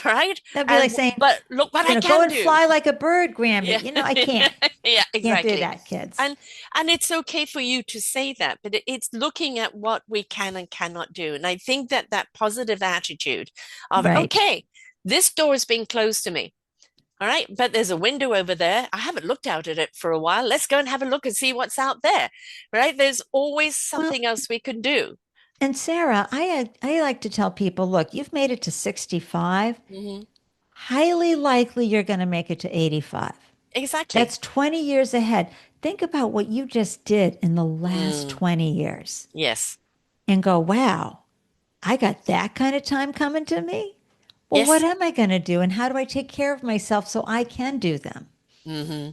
Right.
that'd be like
And
saying,
but look what I
go
can
and
do.
fly like a bird, Grammy.
Yeah.
I can't.
Yeah,
Can't do
exactly.
that, kids.
And it's okay for you to say that, but it's looking at what we can and cannot do. And I think that positive attitude of,
Right.
okay, this door has been closed to me. All right, but there's a window over there. I haven't looked out at it for a while. Let's go and have a look and see what's out there. Right? There's always
Well,
something else we can do.
and Sarah, I like to tell people, look, you've made it to 65.
Hmm.
Highly likely you're going to make it to 85.
Exactly.
That's 20 years ahead. Think about what you just did in the last
Mm,
20 years
yes.
and go, wow, I got that kind of time coming to me. Well, what
Yes.
am I going to do? And how do I take care of myself so I can do them?
Hmm.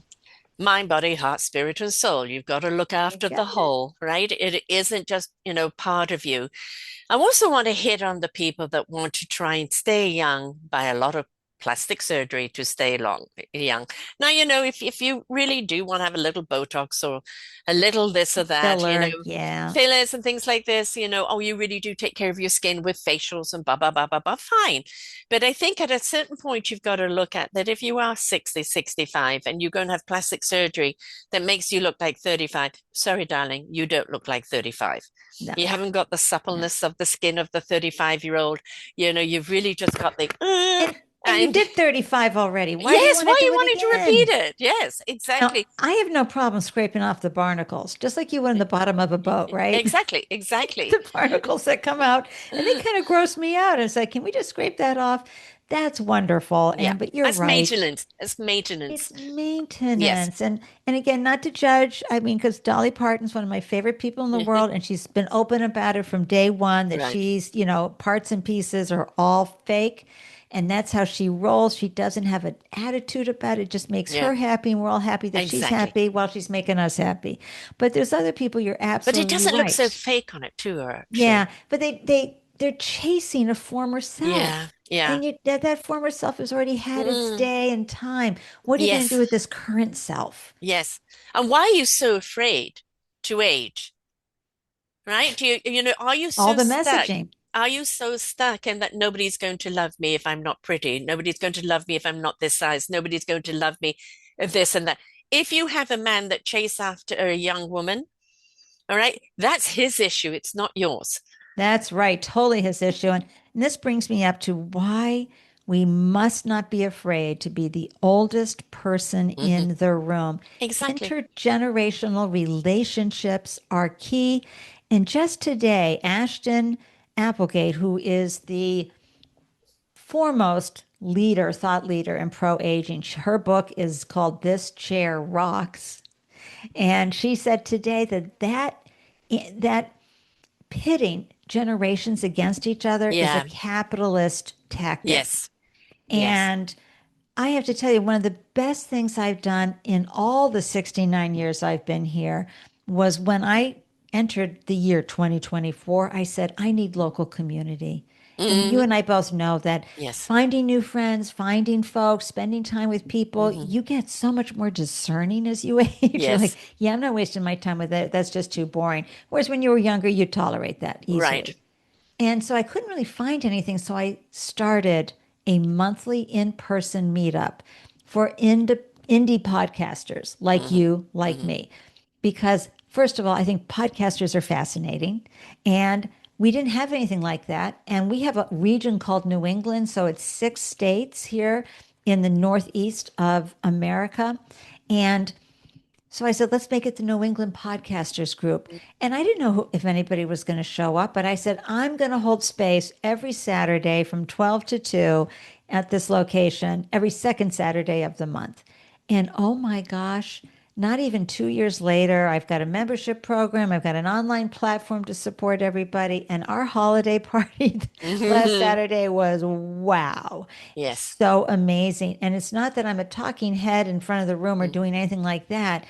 Mind, body, heart, spirit, and soul. You've got to look
You
after the
got it.
whole, right? It isn't just, part of you. I also want to hit on the people that want to try and stay young by a lot of plastic surgery to stay young. Now, if you really do want to have a little Botox or a little this or that,
Filler, yeah.
fillers and things like this, oh, you really do take care of your skin with facials and blah, blah, blah, blah, blah, fine. But I think at a certain point, you've got to look at that if you are 60, 65, and you're going to have plastic surgery that makes you look like 35, sorry, darling, you don't look like 35.
No,
You haven't got the
no.
suppleness of the skin of the 35-year-old. You've really just got the,
And you
and
did 35 already. Why do you
yes,
want to
why are
do
you
it
wanting to repeat
again?
it? Yes,
Now,
exactly.
I have no problem scraping off the barnacles, just like you would in the bottom of a boat, right?
Exactly, exactly.
The particles that come out and they kind of gross me out. And it's like, can we just scrape that off? That's wonderful.
Yeah,
And but you're
that's
right.
maintenance. That's maintenance.
It's
Yes.
maintenance. And again, not to judge. I mean, because Dolly Parton's one of my favorite people in the world, and she's been open about it from day one that
Right.
she's, parts and pieces are all fake. And that's how she rolls. She doesn't have an attitude about it. It just makes
Yeah,
her happy, and we're all happy that she's
exactly.
happy while she's making us happy. But there's other people, you're
But it
absolutely
doesn't look so
right.
fake on it too,
Yeah,
actually.
but they're chasing a former
Yeah,
self.
yeah.
And that former self has already had its
Mm,
day and time. What are you going to do
yes,
with this current self?
yes. And why are you so afraid to age? Right? Are you
All
so
the
stuck?
messaging.
Are you so stuck in that nobody's going to love me if I'm not pretty? Nobody's going to love me if I'm not this size. Nobody's going to love me if this and that. If you have a man that chase after a young woman, all right, that's his issue. It's not yours.
That's right, totally his issue. And this brings me up to why we must not be afraid to be the oldest person
Hmm.
in the room.
Exactly.
Intergenerational relationships are key. And just today, Ashton Applegate, who is the foremost thought leader in pro aging, her book is called This Chair Rocks. And she said today that pitting generations against each other is a
Yeah.
capitalist tactic.
Yes. Yes.
And I have to tell you, one of the best things I've done in all the 69 years I've been here was when I entered the year 2024, I said, I need local community. And you
Hmm.
and I both know that
Yes.
finding new friends, finding folks, spending time with people,
Hmm.
you get so much more discerning as you age. You're like,
Yes.
yeah, I'm not wasting my time with that. That's just too boring. Whereas when you were younger, you tolerate that
Right.
easily. And so I couldn't really find anything. So I started a monthly in person meetup for indie podcasters like
Hmm.
you, like
Hmm.
me. Because, first of all, I think podcasters are fascinating. And we didn't have anything like that. And we have a region called New England. So it's 6 states here in the Northeast of America. And so I said, let's make it the New England Podcasters Group. And I didn't know if anybody was going to show up, but I said, I'm going to hold space every Saturday from 12 to 2 at this location, every second Saturday of the month. And oh my gosh, not even 2 years later, I've got a membership program. I've got an online platform to support everybody. And our holiday party last
Hmm.
Saturday was wow,
Yes.
so amazing. And it's not that I'm a talking head in front of the room or doing anything like that.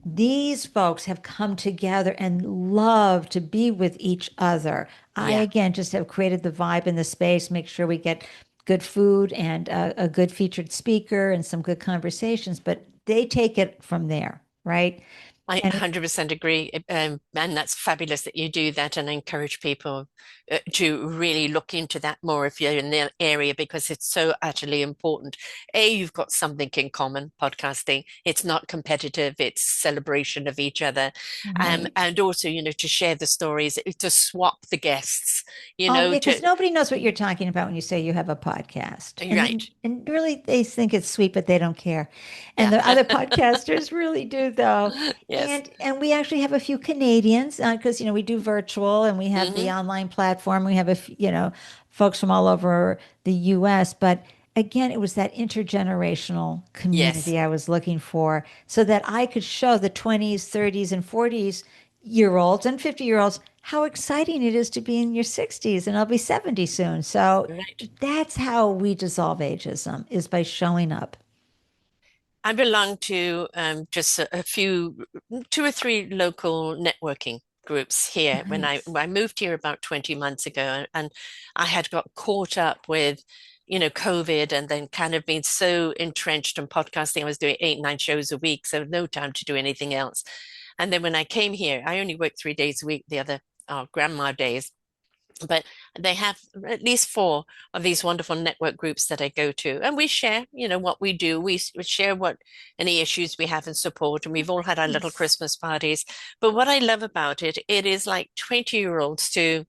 These folks have come together and love to be with each other. I,
Yeah.
again, just have created the vibe in the space, make sure we get good food and a good featured speaker and some good conversations, but they take it from there, right?
I
And it,
100% agree. And that's fabulous that you do that and encourage people to really look into that more if you're in the area because it's so utterly important. You've got something in common, podcasting. It's not competitive, it's celebration of each other.
right.
And also, to share the stories, to swap the guests.
Oh, yeah, because
to,
nobody knows what you're talking about when you say you have a podcast.
right.
And really they think it's sweet, but they don't care. And
Yeah.
the other podcasters really do though.
Yes.
And we actually have a few Canadians because we do virtual and we have the
Hmm.
online platform. We have folks from all over the US, but again, it was that intergenerational
Yes.
community I was looking for so that I could show the 20s, 30s, and 40-year-olds and 50-year-olds how exciting it is to be in your 60s, and I'll be 70 soon. So
Right.
that's how we dissolve ageism is by showing up.
I belong to just a few, two or three local networking groups here.
Nice.
When I moved here about 20 months ago, and I had got caught up with, COVID, and then kind of been so entrenched in podcasting. I was doing 8, 9 shows a week, so no time to do anything else. And then when I came here, I only worked 3 days a week. The other grandma days. But they have at least four of these wonderful network groups that I go to, and we share, what we do. We share what any issues we have in support, and we've all had our little
Nice.
Christmas parties. But what I love about it, it is like 20-year-olds to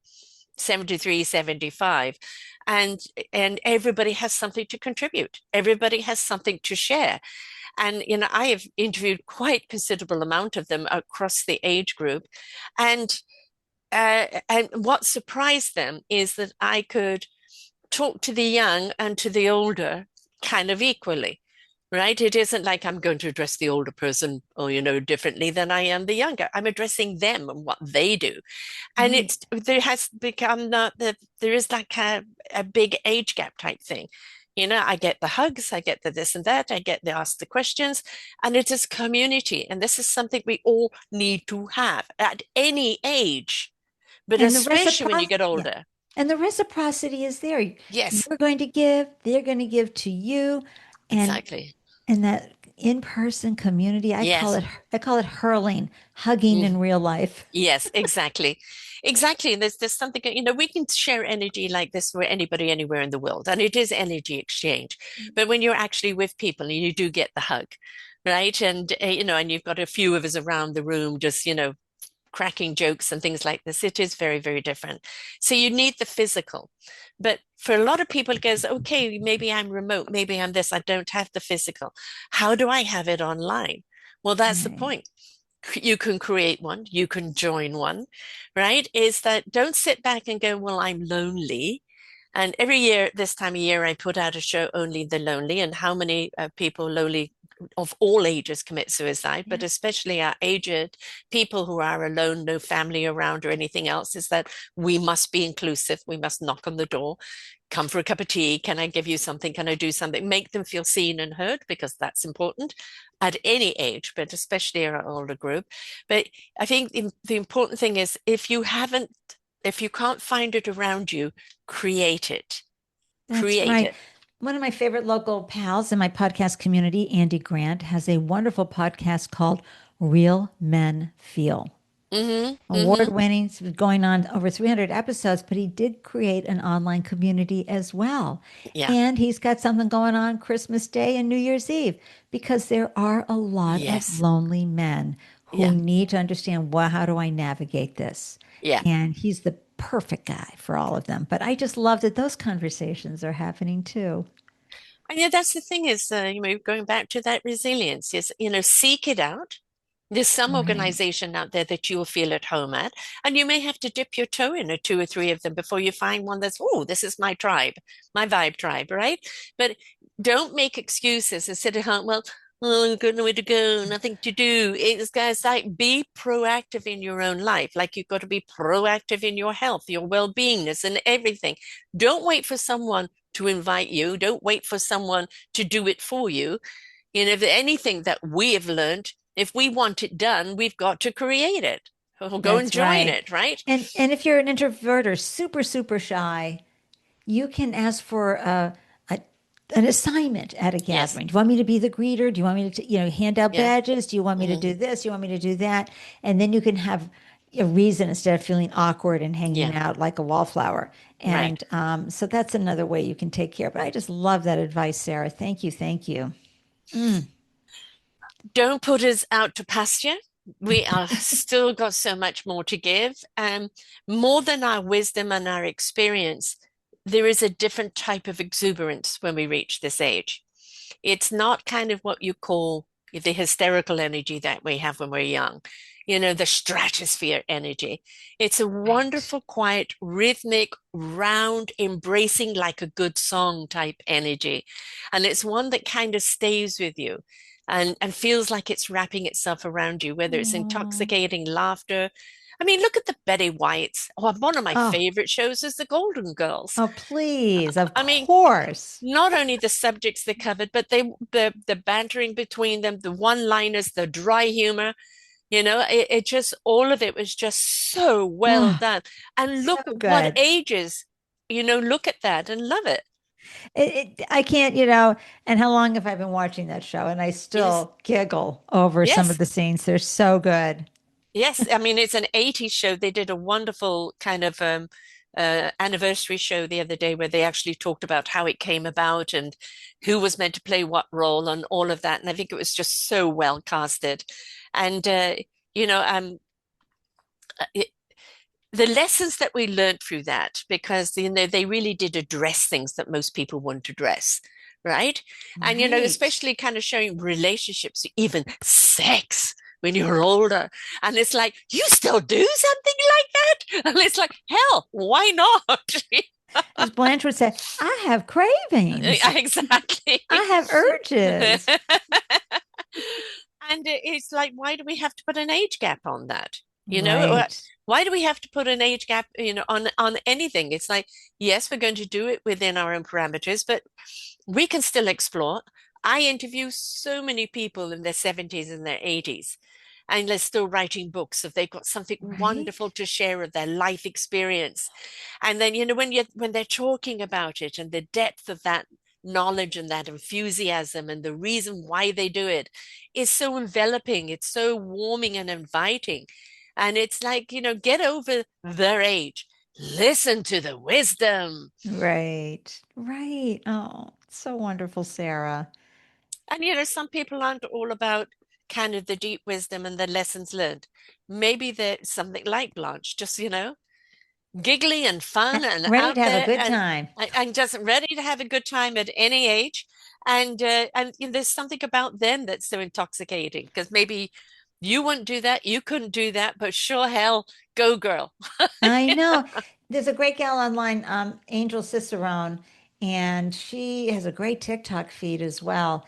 73, 75, and everybody has something to contribute. Everybody has something to share. And I have interviewed quite considerable amount of them across the age group, and what surprised them is that I could talk to the young and to the older kind of equally, right? It isn't like I'm going to address the older person or, differently than I am the younger. I'm addressing them and what they do. And
Right.
there has become there is like a big age gap type thing. I get the hugs, I get the this and that, I get the ask the questions, and it is community. And this is something we all need to have at any age, but
And the
especially when you
reciprocity,
get
yeah.
older.
And the reciprocity is there.
Yes,
You're going to give, they're going to give to you. And
exactly.
and that in-person community,
Yes.
I call it hurling, hugging in
Mhm.
real life.
Yes, exactly. Exactly. And there's something, we can share energy like this with anybody anywhere in the world, and it is energy exchange. But when you're actually with people and you do get the hug, right? And and you've got a few of us around the room just, cracking jokes and things like this, it is very, very different. So you need the physical. But for a lot of people, it goes, okay, maybe I'm remote, maybe I'm this, I don't have the physical. How do I have it online? Well, that's the
Right.
point. You can create one, you can join one, right? Is that don't sit back and go, well, I'm lonely. And every year, this time of year, I put out a show, Only the Lonely, and how many people lonely of all ages commit suicide, but
Yeah.
especially our aged people who are alone, no family around or anything else, is that we must be inclusive. We must knock on the door, come for a cup of tea. Can I give you something? Can I do something? Make them feel seen and heard, because that's important at any age, but especially our older group. But I think the important thing is if you can't find it around you, create it.
That's
Create
right.
it.
One of my favorite local pals in my podcast community, Andy Grant, has a wonderful podcast called Real Men Feel.
Mm-hmm.
Award
Mm-hmm.
winning, it's been going on over 300 episodes, but he did create an online community as well.
Yeah.
And he's got something going on Christmas Day and New Year's Eve because there are a lot of
Yes.
lonely men who
Yeah.
need to understand, well, how do I navigate this?
Yeah.
And he's the perfect guy for all of them. But I just love that those conversations are happening too.
And yeah, that's the thing is, going back to that resilience is, seek it out. There's some
Right.
organization out there that you'll feel at home at, and you may have to dip your toe in, or two or three of them, before you find one that's, oh, this is my tribe, my vibe tribe, right? But don't make excuses and sit at home, well, oh, I've got nowhere to go, nothing to do. It's guys like be proactive in your own life. Like you've got to be proactive in your health, your well-beingness, and everything. Don't wait for someone to invite you. Don't wait for someone to do it for you. If anything that we have learned, if we want it done, we've got to create it or go and
That's
join
right.
it, right?
And if you're an introvert or super shy, you can ask for a an assignment at a
Yes.
gathering. Do you want me to be the greeter? Do you want me to, hand out
Yeah.
badges? Do you want me to
Hmm.
do this? Do you want me to do that? And then you can have a reason instead of feeling awkward and hanging
Yeah.
out like a wallflower.
Right.
And so that's another way you can take care. But I just love that advice, Sarah. Thank you. Thank you. Mm,
Don't put us out to pasture. We are still got so much more to give. More than our wisdom and our experience, there is a different type of exuberance when we reach this age. It's not kind of what you call the hysterical energy that we have when we're young, the stratosphere energy. It's a
Right.
wonderful, quiet, rhythmic, round, embracing like a good song type energy. And it's one that kind of stays with you and feels like it's wrapping itself around you, whether it's
Oh,
intoxicating laughter. I mean, look at the Betty Whites. Oh, one of my
oh,
favorite shows is The Golden Girls.
oh, please. Of
I mean,
course.
not only the subjects they covered, but the bantering between them, the one-liners, the dry humor, it just all of it was just so well
Oh,
done. And
so
look what
good.
ages, look at that and love it.
I can't, and how long have I been watching that show? And I
Yes,
still giggle over some of
yes,
the scenes. They're so good.
yes. I mean, it's an 80s show. They did a wonderful kind of anniversary show the other day where they actually talked about how it came about and who was meant to play what role and all of that. And I think it was just so well casted. And you know, um, it, the lessons that we learned through that, because they really did address things that most people wouldn't address, right? And
Right.
especially kind of showing relationships, even sex when you're older. And it's like, you still do something like that? And it's like, hell, why not?
As Blanche would say, I have cravings.
Exactly.
I have urges.
And it's like, why do we have to put an age gap on that? You know,
Right.
why do we have to put an age gap, on anything? It's like, yes, we're going to do it within our own parameters, but we can still explore. I interview so many people in their 70s and their 80s, and they're still writing books if they've got something
Right.
wonderful to share of their life experience. And then, when they're talking about it and the depth of that knowledge and that enthusiasm and the reason why they do it is so enveloping, it's so warming and inviting. And it's like, get over their age. Listen to the wisdom.
Right. Right. Oh, so wonderful, Sarah.
And some people aren't all about kind of the deep wisdom and the lessons learned. Maybe there's something like Blanche, just, giggly and fun and
Ready to
out
have a
there
good
and
time.
and just ready to have a good time at any age. And there's something about them that's so intoxicating because maybe you wouldn't do that, you couldn't do that, but sure hell, go girl.
I know. There's a great gal online, Angel Cicerone, and she has a great TikTok feed as well.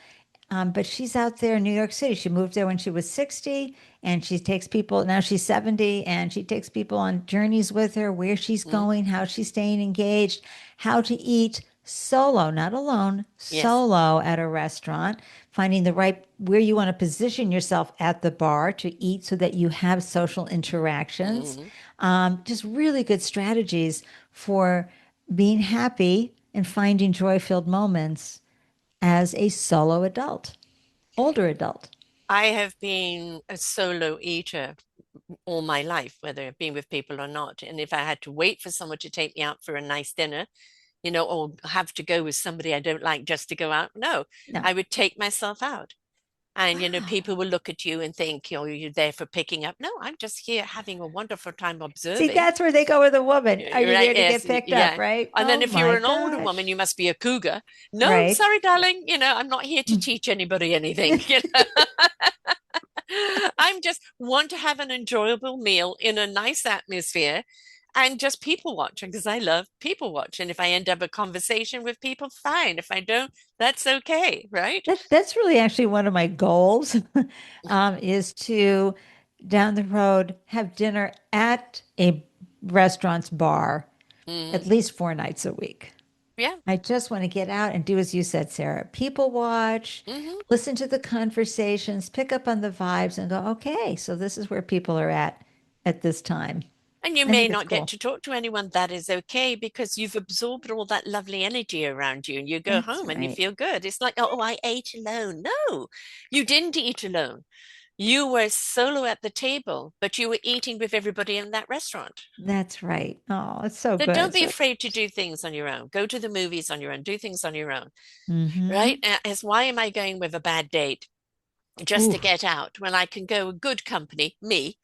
But she's out there in New York City. She moved there when she was 60, and she takes people, now she's 70, and she takes people on journeys with her, where she's
Mm,
going, how she's staying engaged, how to eat solo, not alone,
yes.
solo at a restaurant, finding the right, where you want to position yourself at the bar to eat so that you have social interactions.
Hmm.
Just really good strategies for being happy and finding joy-filled moments as a solo adult, older adult.
I have been a solo eater all my life, whether I've been with people or not. And if I had to wait for someone to take me out for a nice dinner, or have to go with somebody I don't like just to go out, no,
No.
I would take myself out. And
Wow.
people will look at you and think, you're there for picking up. No, I'm just here having a wonderful time
See,
observing.
that's where they go with a woman. Are
You're
you
right,
there to
yes,
get picked up,
yeah.
right?
And then
Oh
if you're
my
an older woman,
gosh.
you must be a cougar. No,
Right.
sorry, darling. I'm not here to teach anybody anything. I'm just want to have an enjoyable meal in a nice atmosphere and just people watching because I love people watching. If I end up a conversation with people, fine. If I don't, that's okay, right?
That's really actually one of my goals, is to down the road have dinner at a restaurant's bar at
Mm,
least 4 nights a week.
yeah.
I just want to get out and do as you said, Sarah. People watch,
Hmm.
listen to the conversations, pick up on the vibes, and go, okay, so this is where people are at this time.
And you
I
may
think it's
not get
cool.
to talk to anyone. That is okay because you've absorbed all that lovely energy around you and you go
That's
home and you
right.
feel good. It's like, oh, I ate alone. No, you didn't eat alone. You were solo at the table, but you were eating with everybody in that restaurant.
That's right. Oh, it's so
So don't
good.
be
So,
afraid to do things on your own. Go to the movies on your own. Do things on your own,
mm-hmm.
right? As why am I going with a bad date? just
Ooh,
to get out when I can go with good company, me,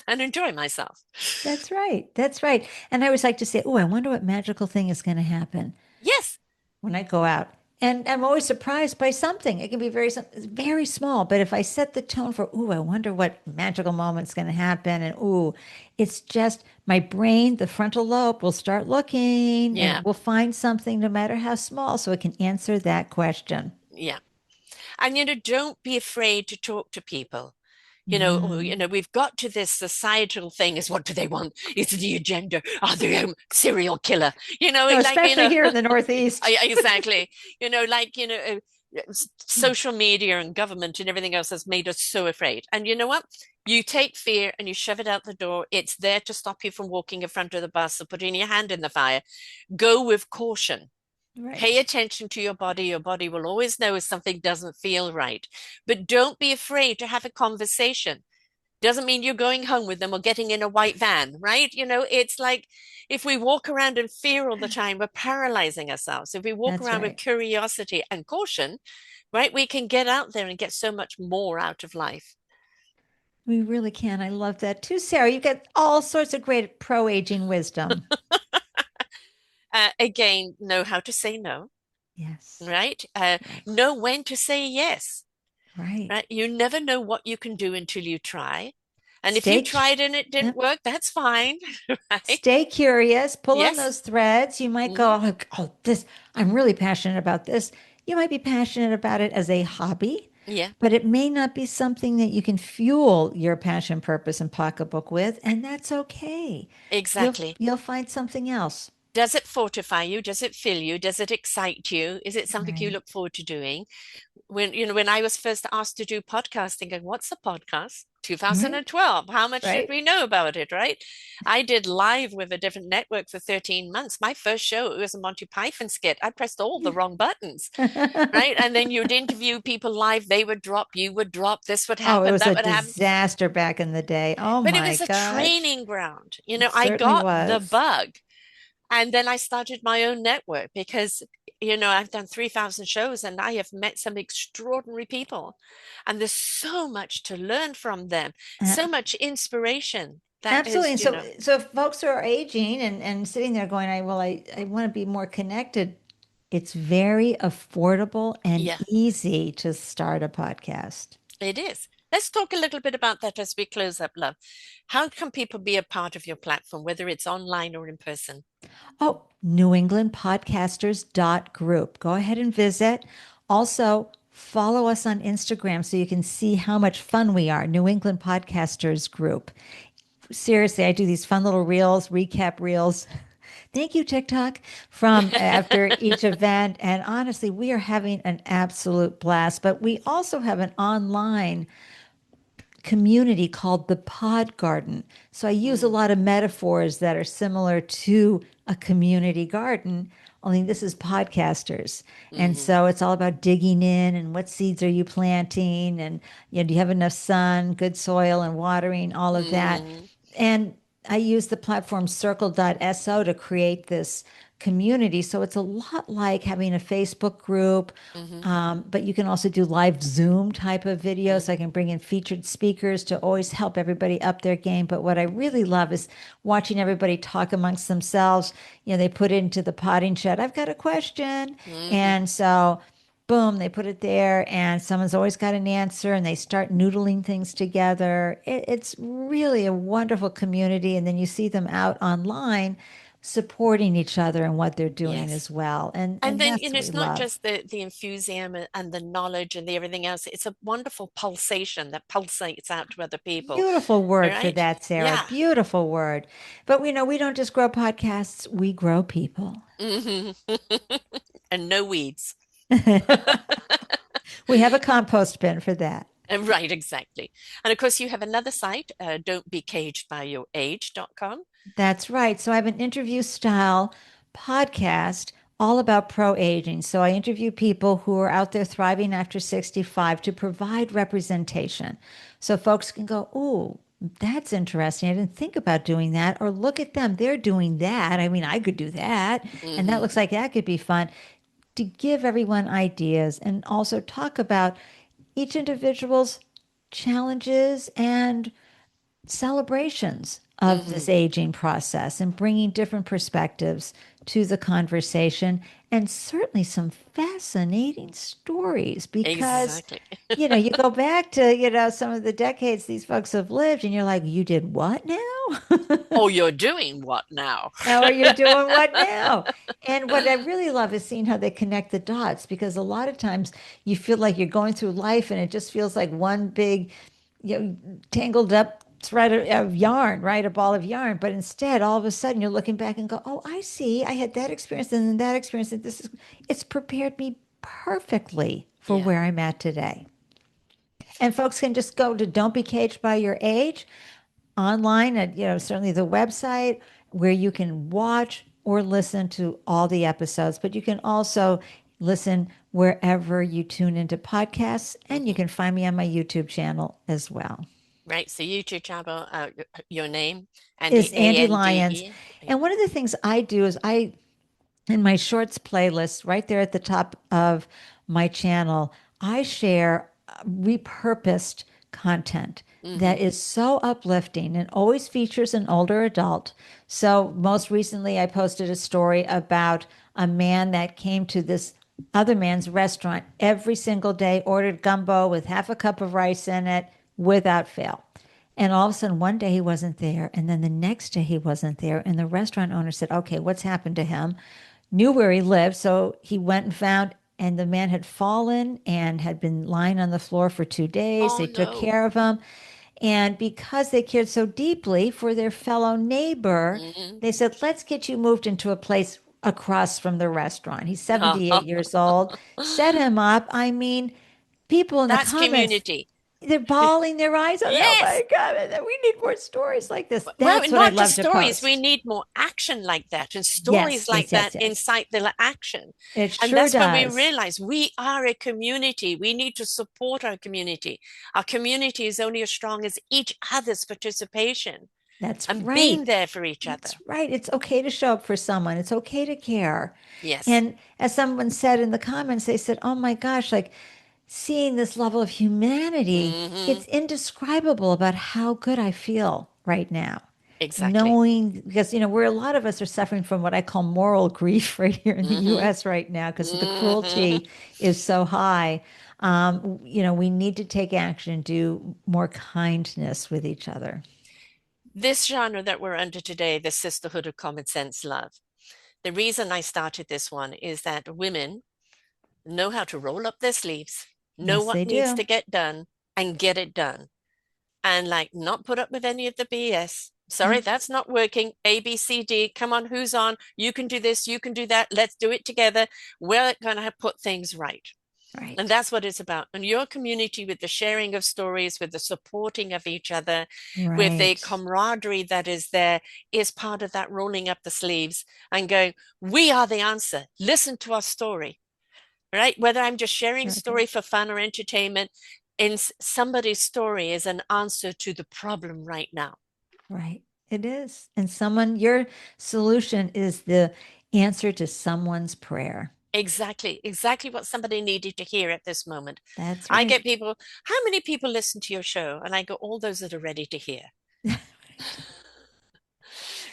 and enjoy myself.
that's right. That's right. And I always like to say, oh, I wonder what magical thing is going to happen
Yes,
when I go out. And I'm always surprised by something. It can be very small, but if I set the tone for, ooh, I wonder what magical moment's going to happen, and ooh, it's just my brain, the frontal lobe will start looking and
yeah,
it will find something no matter how small so it can answer that question.
yeah. And don't be afraid to talk to people.
Mm.
We've got to this societal thing is what do they want? Is the agenda? Are they a serial killer?
No, especially here in the Northeast.
Exactly. Social media and government and everything else has made us so afraid. And you know what? You take fear and you shove it out the door. It's there to stop you from walking in front of the bus or putting your hand in the fire. Go with caution. Pay
Right.
attention to your body. Your body will always know if something doesn't feel right. But don't be afraid to have a conversation. Doesn't mean you're going home with them or getting in a white van, right? It's like if we walk around in fear all the time, we're paralyzing ourselves. If we walk
That's
around with
right.
curiosity and caution, right, we can get out there and get so much more out of life.
We really can. I love that too, Sarah. You get all sorts of great pro-aging wisdom.
Again, know how to say no,
Yes.
right?
Yes.
Know when to say yes,
Right.
right? You never know what you can do until you try. And if you
Stay,
tried and it didn't
yep.
work, that's fine, right?
Stay curious, pull on
Yes.
those threads. You might
Hmm.
go, oh, oh, this, I'm really passionate about this. You might be passionate about it as a hobby,
Yeah,
but it may not be something that you can fuel your passion, purpose, and pocketbook with, and that's okay.
exactly.
You'll find something else.
Does it fortify you? Does it fill you? Does it excite you? Is it something you
Right.
look forward to doing? When I was first asked to do podcasting, going, what's a podcast?
Right.
2012. How much did
Right.
we know about it, right? I did live with a different network for 13 months. My first show, it was a Monty Python skit. I pressed all the wrong buttons, right? And then you'd interview people live. They would drop, you would drop, this would
Oh, it
happen,
was a
that would happen.
disaster back in the day. Oh
But it
my
was a
gosh.
training ground.
It
I
certainly
got the
was.
bug. And then I started my own network because, I've done 3,000 shows and I have met some extraordinary people. And there's so much to learn from them, so much inspiration that
Absolutely.
is,
And so if folks are aging and sitting there going, I want to be more connected. It's very affordable and
yeah,
easy to start a podcast.
it is. Let's talk a little bit about that as we close up, love. How can people be a part of your platform, whether it's online or in person?
Oh, New England Podcasters.group. Go ahead and visit. Also, follow us on Instagram so you can see how much fun we are. New England Podcasters Group. Seriously, I do these fun little reels, recap reels. Thank you, TikTok, from after each event. And honestly, we are having an absolute blast. But we also have an online community called the Pod Garden. So I use a
Mm,
lot of metaphors that are similar to a community garden, only this is podcasters. And
hmm
so it's all about digging in and what seeds are you planting and do you have enough sun, good soil and watering, all of that.
hmm
And I use the platform circle.so to create this community. So it's a lot like having a Facebook group,
hmm
but you can also do live Zoom type of videos.
hmm
I can bring in featured speakers to always help everybody up their game. But what I really love is watching everybody talk amongst themselves. They put it into the potting shed. I've got a question.
hmm
And so, boom, they put it there, and someone's always got an answer, and they start noodling things together. It's really a wonderful community. And then you see them out online supporting each other and what they're doing
Yes.
as well.
And
And
then,
that's what we
it's not
love.
just the enthusiasm and the knowledge and the everything else. It's a wonderful pulsation that pulsates out to other people.
Beautiful
All
word for
right.
that, Sarah.
Yeah.
Beautiful word. But we know we don't just grow podcasts, we grow people.
Hmm. And no weeds.
We have a compost bin for that.
Right, exactly. And of course, you have another site, don't be caged by your age.com.
That's right. So I have an interview style podcast all about pro aging. So I interview people who are out there thriving after 65 to provide representation. So folks can go, "Oh, that's interesting. I didn't think about doing that." Or look at them, they're doing that. I mean, I could do that. And that
Hmm.
looks like that could be fun to give everyone ideas and also talk about each individual's challenges and celebrations of this
Hmm.
aging process and bringing different perspectives to the conversation and certainly some fascinating stories because
Exactly.
you go back to some of the decades these folks have lived and you're like, you did what now?
Oh, you're doing what now?
How are you doing what now? And what I really love is seeing how they connect the dots because a lot of times you feel like you're going through life and it just feels like one big, tangled up thread of yarn, right? A ball of yarn. But instead, all of a sudden, you're looking back and go, oh, I see. I had that experience and then that experience. And it's prepared me perfectly for
Yeah.
where I'm at today. And folks can just go to Don't Be Caged by Your Age online at, certainly the website where you can watch or listen to all the episodes, but you can also listen wherever you tune into podcasts, and you
Hmm.
can find me on my YouTube channel as well.
Right. So YouTube channel, your name,
Is
Andy,
Andy Lyons.
Ande.
And one of the things I do is in my shorts playlist, right there at the top of my channel, I share repurposed content that
Hmm.
is so uplifting and always features an older adult. So, most recently, I posted a story about a man that came to this other man's restaurant every single day, ordered gumbo with half a cup of rice in it without fail. And all of a sudden, one day he wasn't there. And then the next day he wasn't there. And the restaurant owner said, okay, what's happened to him? Knew where he lived. So he went and found, and the man had fallen and had been lying on the floor for 2 days.
Oh
They took
no.
care of him. And because they cared so deeply for their fellow neighbor,
Hmm.
they said, let's get you moved into a place across from the restaurant. He's 78 years old. Set him up. I mean, people in the
That's
comments,
community.
they're bawling their eyes out. Oh
Yes.
my God, we need more stories like this.
Well,
That's what I
not just
love to
stories. We
post.
need more action like that and stories
Yes,
like
yes, yes,
that
yes.
incite the action.
It
And
sure
that's when we
does.
realize we are a community. We need to support our community. Our community is only as strong as each other's participation
That's
and being
right.
there for each
That's
other.
right. It's okay to show up for someone. It's okay to care.
Yes.
And as someone said in the comments, they said, oh my gosh, like seeing this level of humanity,
Hmm.
it's indescribable about how good I feel right now.
Exactly.
Knowing, because, where a lot of us are suffering from what I call moral grief right here in the
Hmm.
US right now, because the
Hmm.
cruelty is so high. We need to take action and do more kindness with each other.
This genre that we're under today, the Sisterhood of Common Sense Love. The reason I started this one is that women know how to roll up their sleeves, know
Yes,
what
they
needs
do.
to get done, and get it done. And like not put up with any of the BS. Sorry,
Yep.
that's not working. A, B, C, D. Come on, who's on? You can do this, you can do that. Let's do it together. We're going to put things right. And
Right.
that's what it's about. And your community with the sharing of stories, with the supporting of each other, with the
Right.
camaraderie that is there, is part of that rolling up the sleeves and going, we are the answer. Listen to our story, right? Whether I'm just sharing
Sure do.
story for fun or entertainment, in somebody's story is an answer to the problem right now.
Right. It is. And your solution is the answer to someone's prayer.
Exactly, exactly what somebody needed to hear at this moment.
That's
I
right.
get people, how many people listen to your show? And I go, all those that are ready to hear.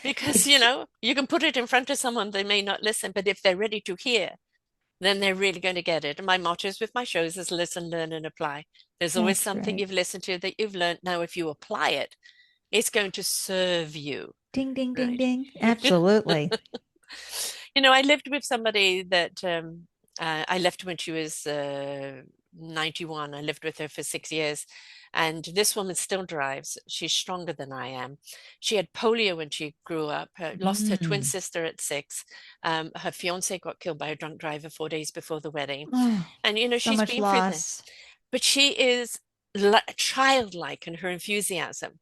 Because,
It's
you can put it in front of someone, they may not listen, but if they're ready to hear, then they're really going to get it. And my mottos with my shows is listen, learn, and apply. There's always
that's
something
right.
you've listened to that you've learned. Now, if you apply it, it's going to serve you.
Ding, ding, ding,
Right.
ding. Absolutely.
I lived with somebody that I left when she was 91. I lived with her for 6 years. And this woman still drives. She's stronger than I am. She had polio when she grew up, lost her twin
Mm.
sister at 6. Her fiance got killed by a drunk driver 4 days before the wedding.
Oh,
And,
so
she's
much
been through this.
loss.
But she is childlike in her enthusiasm,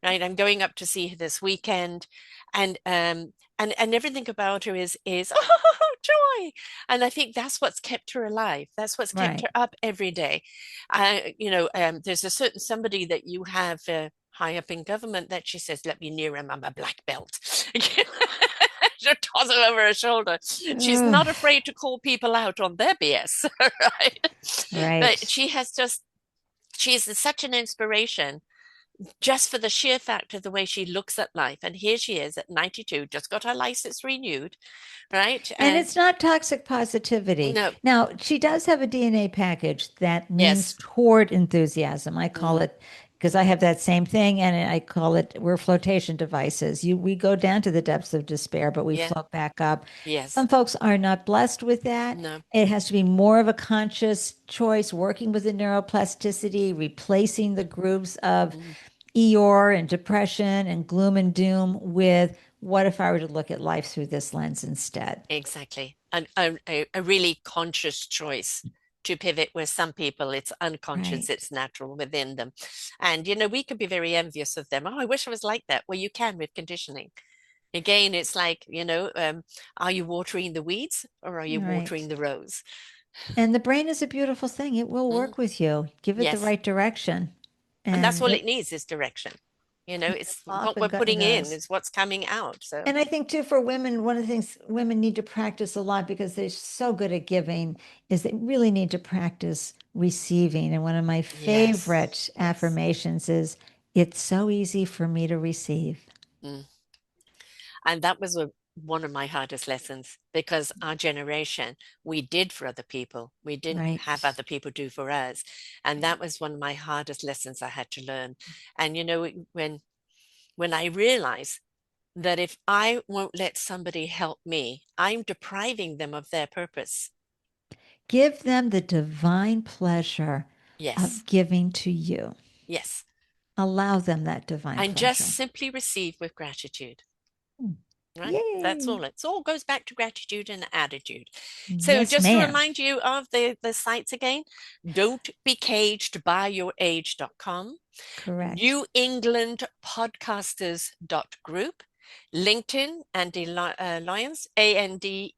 right? I'm going up to see her this weekend, and and everything about her is oh joy, and I think that's what's kept her alive. That's what's kept
Right.
her up every day. There's a certain somebody that you have high up in government that she says, "Let me near him. I'm a black belt." She'll toss it over her shoulder. She's
Ugh.
not afraid to call people out on their BS, right? But
Right.
she has just She's such an inspiration just for the sheer fact of the way she looks at life. And here she is at 92, just got her license renewed, right?
And
And
it's not toxic positivity.
no,
Now, she does have a DNA package that leans
yes,
toward enthusiasm. I call
mm,
it, because I have that same thing, and I call it, we're flotation devices. We go down to the depths of despair, but we
yeah,
float back up.
yes,
Some folks are not blessed with that.
no,
It has to be more of a conscious choice, working with the neuroplasticity, replacing the grooves of
mm,
Eeyore and depression and gloom and doom with what if I were to look at life through this lens instead?
exactly. A really conscious choice to pivot where some people it's unconscious,
Right.
it's natural within them. And, we could be very envious of them. Oh, I wish I was like that. Well, you can with conditioning. Again, it's like, are you watering the weeds or are you watering
Right.
the rose?
And the brain is a beautiful thing. It will
Mm,
work with you. Give it the
yes.
right direction.
And that's
And
all it needs is direction.
it
It's what
often
we're putting in
does.
is what's coming out. So,
And I think too, for women, one of the things women need to practice a lot because they're so good at giving is they really need to practice receiving. And one of my
yes,
favorite
yes.
affirmations is, it's so easy for me to receive.
Mm. And that was one of my hardest lessons because our generation, we did for other people. We didn't have
Right.
other people do for us. And that was one of my hardest lessons I had to learn. And when I realized that if I won't let somebody help me, I'm depriving them of their purpose.
Give them the divine pleasure
Yes,
of giving to you.
yes.
Allow them that divine
And just
pleasure.
simply receive with gratitude. Right? That's
Yay.
all. It's all goes back to gratitude and attitude. So
Yes,
just to
ma'am.
remind you of the sites again, don't be caged by your age.com,
Correct.
New England Podcasters.group, LinkedIn, Andy Lyons, ANDELYNONS,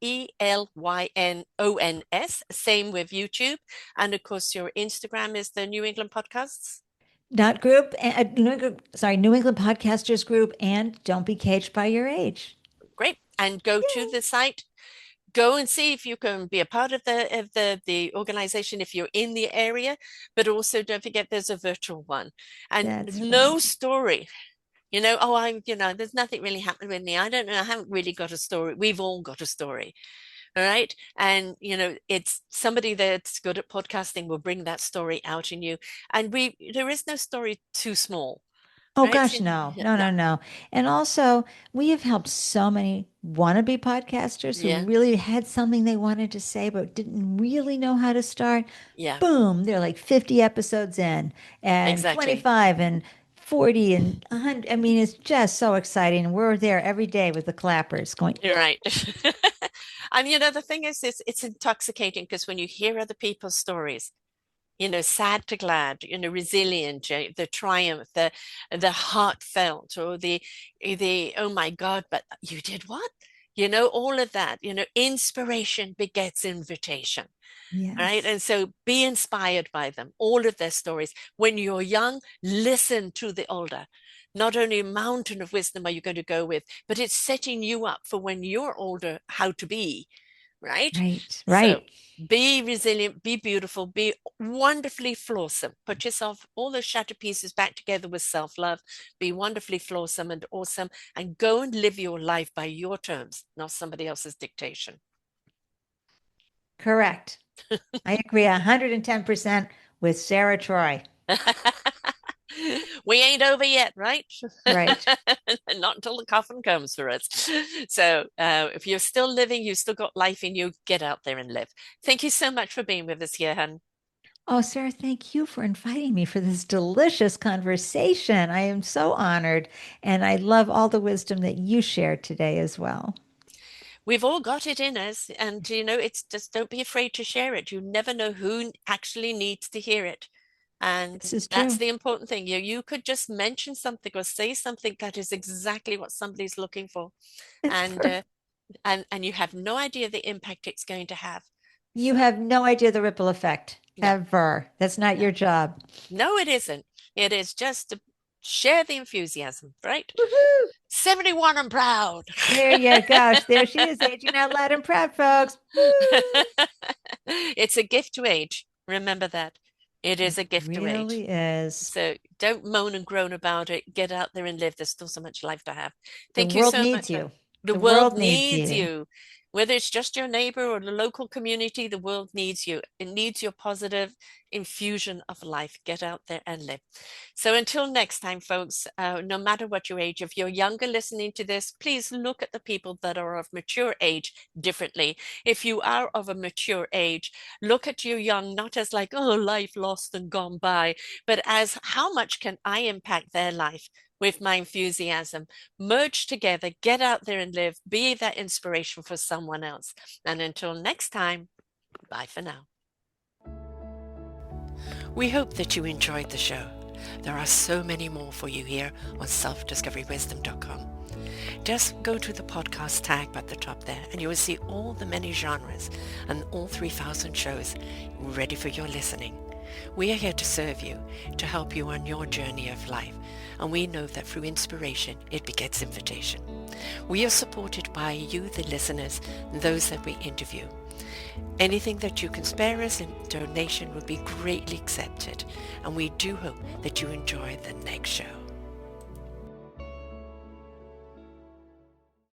same with YouTube. And of course, your Instagram is the New England Podcasts.
Dot group, New England Podcasters Group, and don't be caged by your age.
Great. And go to
Yay.
the site, go and see if you can be a part of the organization if you're in the area, but also don't forget there's a virtual one. And
That's
no
right.
story, oh, there's nothing really happened with me. I don't know, I haven't really got a story. We've all got a story. All right. And it's somebody that's good at podcasting will bring that story out in you. And there is no story too small,
Oh
right?
gosh, no,
Yeah,
no,
no.
no, no. And also, we have helped so many wannabe podcasters who
Yeah,
really had something they wanted to say but didn't really know how to start.
yeah,
Boom, they're like 50 episodes in and
exactly.
25 and 40 and 100. I mean, it's just so exciting. We're there every day with the clappers going,
You're right. And the thing is, it's intoxicating because when you hear other people's stories, sad to glad, resilient, the triumph, the heartfelt, or the oh my God, but you did what? All of that, inspiration begets invitation. All right.
yes,
And so be inspired by them, all of their stories. When you're young, listen to the older. Not only a mountain of wisdom are you going to go with, but it's setting you up for when you're older, how to be, right?
right,
So
right.
be resilient, be beautiful, be wonderfully flawsome. Put yourself, all those shattered pieces back together with self love. Be wonderfully flawsome and awesome, and go and live your life by your terms, not somebody else's dictation.
Correct. I agree 110% with Sarah Troy.
We ain't over yet, right?
Right.
Not until the coffin comes for us. So, if you're still living, you've still got life in you, get out there and live. Thank you so much for being with us here, hun.
Oh, Sarah, thank you for inviting me for this delicious conversation. I am so honored, and I love all the wisdom that you shared today as well.
We've all got it in us, and it's just don't be afraid to share it. You never know who actually needs to hear it. And
This is
that's
true.
the important thing. You could just mention something or say something that is exactly what somebody's looking for.
It's
And
perfect.
and you have no idea the impact it's going to have.
You
So,
have no idea the ripple effect
no,
ever. That's not
no,
your job.
no, it isn't. It is just to share the enthusiasm, right?
Woohoo!
71 and proud.
There you go. There she is, aging out loud and proud, folks. Woo!
It's a gift to age. Remember that. It
It
is a gift to age.
really is.
So don't moan and groan about it. Get out there and live. There's still so much life to have.
The
Thank you
world
so
needs
much.
you.
The
The
world
world needs
needs
you.
you. Whether it's just your neighbor or the local community, the world needs you. It needs your positive infusion of life. Get out there and live. So until next time, folks, no matter what your age, if you're younger listening to this, please look at the people that are of mature age differently. If you are of a mature age, look at your young not as like, oh, life lost and gone by, but as how much can I impact their life with my enthusiasm? Merge together, get out there and live, be that inspiration for someone else. And until next time, bye for now. We hope that you enjoyed the show. There are so many more for you here on selfdiscoverywisdom.com. Just go to the podcast tag at the top there and you will see all the many genres and all 3,000 shows ready for your listening. We are here to serve you, to help you on your journey of life, and we know that through inspiration, it begets invitation. We are supported by you, the listeners, and those that we interview. Anything that you can spare us in donation would be greatly accepted, and we do hope that you enjoy the next show.